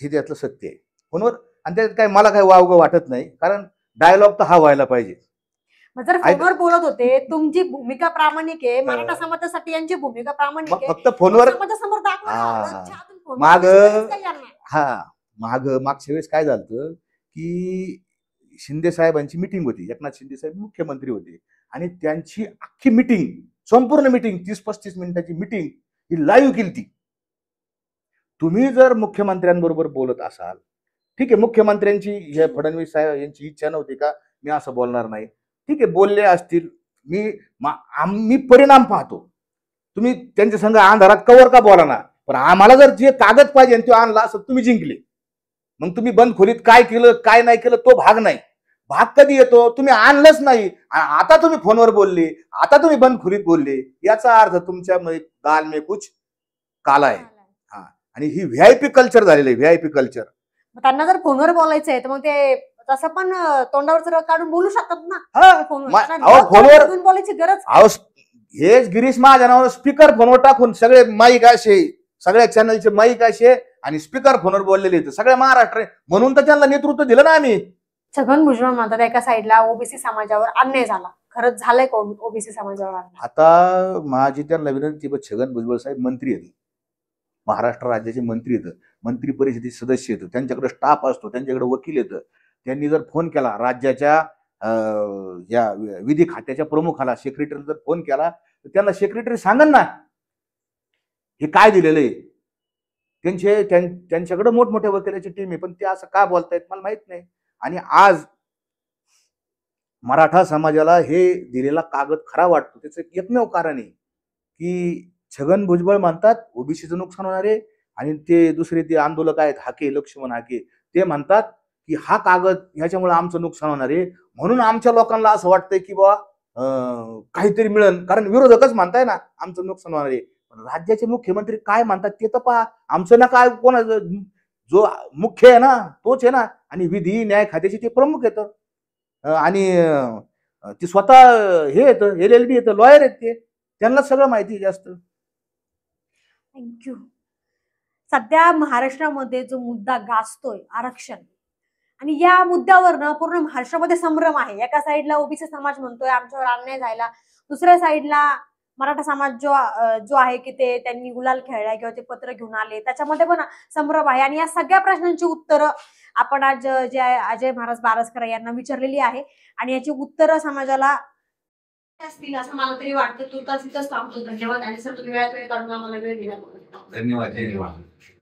हे त्यातलं सत्य आहे, फोनवर. आणि त्यात काय मला काय वावगं वाटत नाही, कारण डायलॉग तर हा व्हायला पाहिजे. मग जर फोनवर बोलत होते, तुमची भूमिका प्रामाणिक आहे, मराठा समाजासाठी यांची भूमिका प्रामाणिक आहे, फक्त फोनवर समाजासमोर दाखवा ना, रगच्या आतून फोनवर माग बोलायचं काय करणार? मागच्या वेळेस काय झालं की शिंदे साहेबांची मिटिंग होती, एकनाथ शिंदे साहेब मुख्यमंत्री होते, आणि त्यांची अख्खी मिटिंग, संपूर्ण मिटिंग 30-35 मिनिटाची मिटिंग ही लाईव्ह केली ती. तुम्ही जर मुख्यमंत्र्यांबरोबर बोलत असाल, ठीक आहे, मुख्यमंत्र्यांची फडणवीस साहेब यांची इच्छा नव्हती का मी असं बोलणार नाही, ठीक आहे, बोलले असतील, मी परिणाम पाहतो. तुम्ही त्यांच्या संग अंधारात कवर का बोला ना, पण आम्हाला जर जे कागद पाहिजे तो आणला असं तुम्ही जिंकले. मग तुम्ही बंद खोलीत काय केलं काय नाही केलं तो भाग नाही. भाग कधी येतो, तुम्ही आणलंच नाही, आता तुम्ही फोनवर बोलले, आता तुम्ही बंद खोलीत बोलले, याचा अर्थ तुमच्या गाल में कुछ काला आहे. हा, आणि ही व्हीआयपी कल्चर झालेलं आहे, व्हीआयपी कल्चर. त्यांना जर फोनवर बोलायचंय तर मग ते तसं पण तोंडावरचं रग काढून बोलू शकतात ना. हा, फोनवर बोलायची गरज. हेच गिरीश महाजनावर स्पीकर फोनवर टाकून सगळे माईक असे, सगळ्या चॅनलचे माईक असे आणि स्पीकर फोनवर बोललेले आहेत सगळ्या महाराष्ट्र. म्हणून तर त्यांना नेतृत्व दिलं ना आम्ही. छगन भुजबळ म्हणतात एका साईडला ओबीसी समाजावर अन्याय झाला, खरंच झालंय का ओबीसी समाजावर अन्याय? आता माझी त्यांना विनंती, छगन भुजबळ साहेब मंत्री आहेत, महाराष्ट्र राज्याचे मंत्री आहेत, मंत्री परिषदेचे सदस्य आहेत, त्यांच्याकडे स्टाफ असतो, त्यांच्याकडे वकील येतं. त्यांनी जर फोन केला राज्याच्या या विधी खात्याच्या प्रमुखाला, सेक्रेटरी जर फोन केला तर त्यांना सेक्रेटरी सांगन ना हे काय दिलेलं आहे. त्यांच्याकडे मोठमोठ्या वकिलाची टीम आहे, पण ते असं का बोलतायत मला माहित नाही. आणि आज मराठा समाजाला हे दिलेला कागद खरा वाटतो, त्याचं एकमेव कारण आहे की छगन भुजबळ म्हणतात ओबीसीचं नुकसान होणार आहे, आणि ते दुसरे ते आंदोलक आहेत हाके, लक्ष्मण हाके, ते म्हणतात की हा कागद ह्याच्यामुळे आमचं नुकसान होणार आहे. म्हणून आमच्या लोकांना असं वाटतंय की बा काहीतरी मिळेल, कारण विरोधकच म्हणताय ना आमचं नुकसान होणार आहे. राज्याचे मुख्यमंत्री काय म्हणतात ते तर पहा. आमचं ना काय, कोणाचं जो मुख्य आहे ना तोच आहे ना, आणि विधी न्याय खात्याचे ते प्रमुख येतं, आणि ते स्वतः हे येतं, LLB येतं, लॉयर आहेत, ते त्यांना सगळं माहिती जास्त. थँक्यू. सध्या महाराष्ट्रामध्ये जो मुद्दा गाजतोय आरक्षण, आणि या मुद्द्यावर ना पूर्ण महाराष्ट्रामध्ये संभ्रम आहे. एका साईडला ओबीसी समाज म्हणतोय आमच्यावर अन्याय झाला, दुसऱ्या साईडला मराठा समाज जो आहे की ते त्यांनी गुलाल खेळलाय किंवा ते पत्र घेऊन आले, त्याच्यामध्ये पण संभ्रम आहे. आणि या सगळ्या प्रश्नांची उत्तरं आपण आज जे आहे अजय महाराज बारसकर यांना विचारलेली आहे आणि याची उत्तरं समाजाला असतील असं मला तरी वाटतं. तुर्तास इथंच थांबतो. धन्यवाद. आणि सर तुम्ही वेळात वेळ काढून आम्हाला वेळ दिला. धन्यवाद.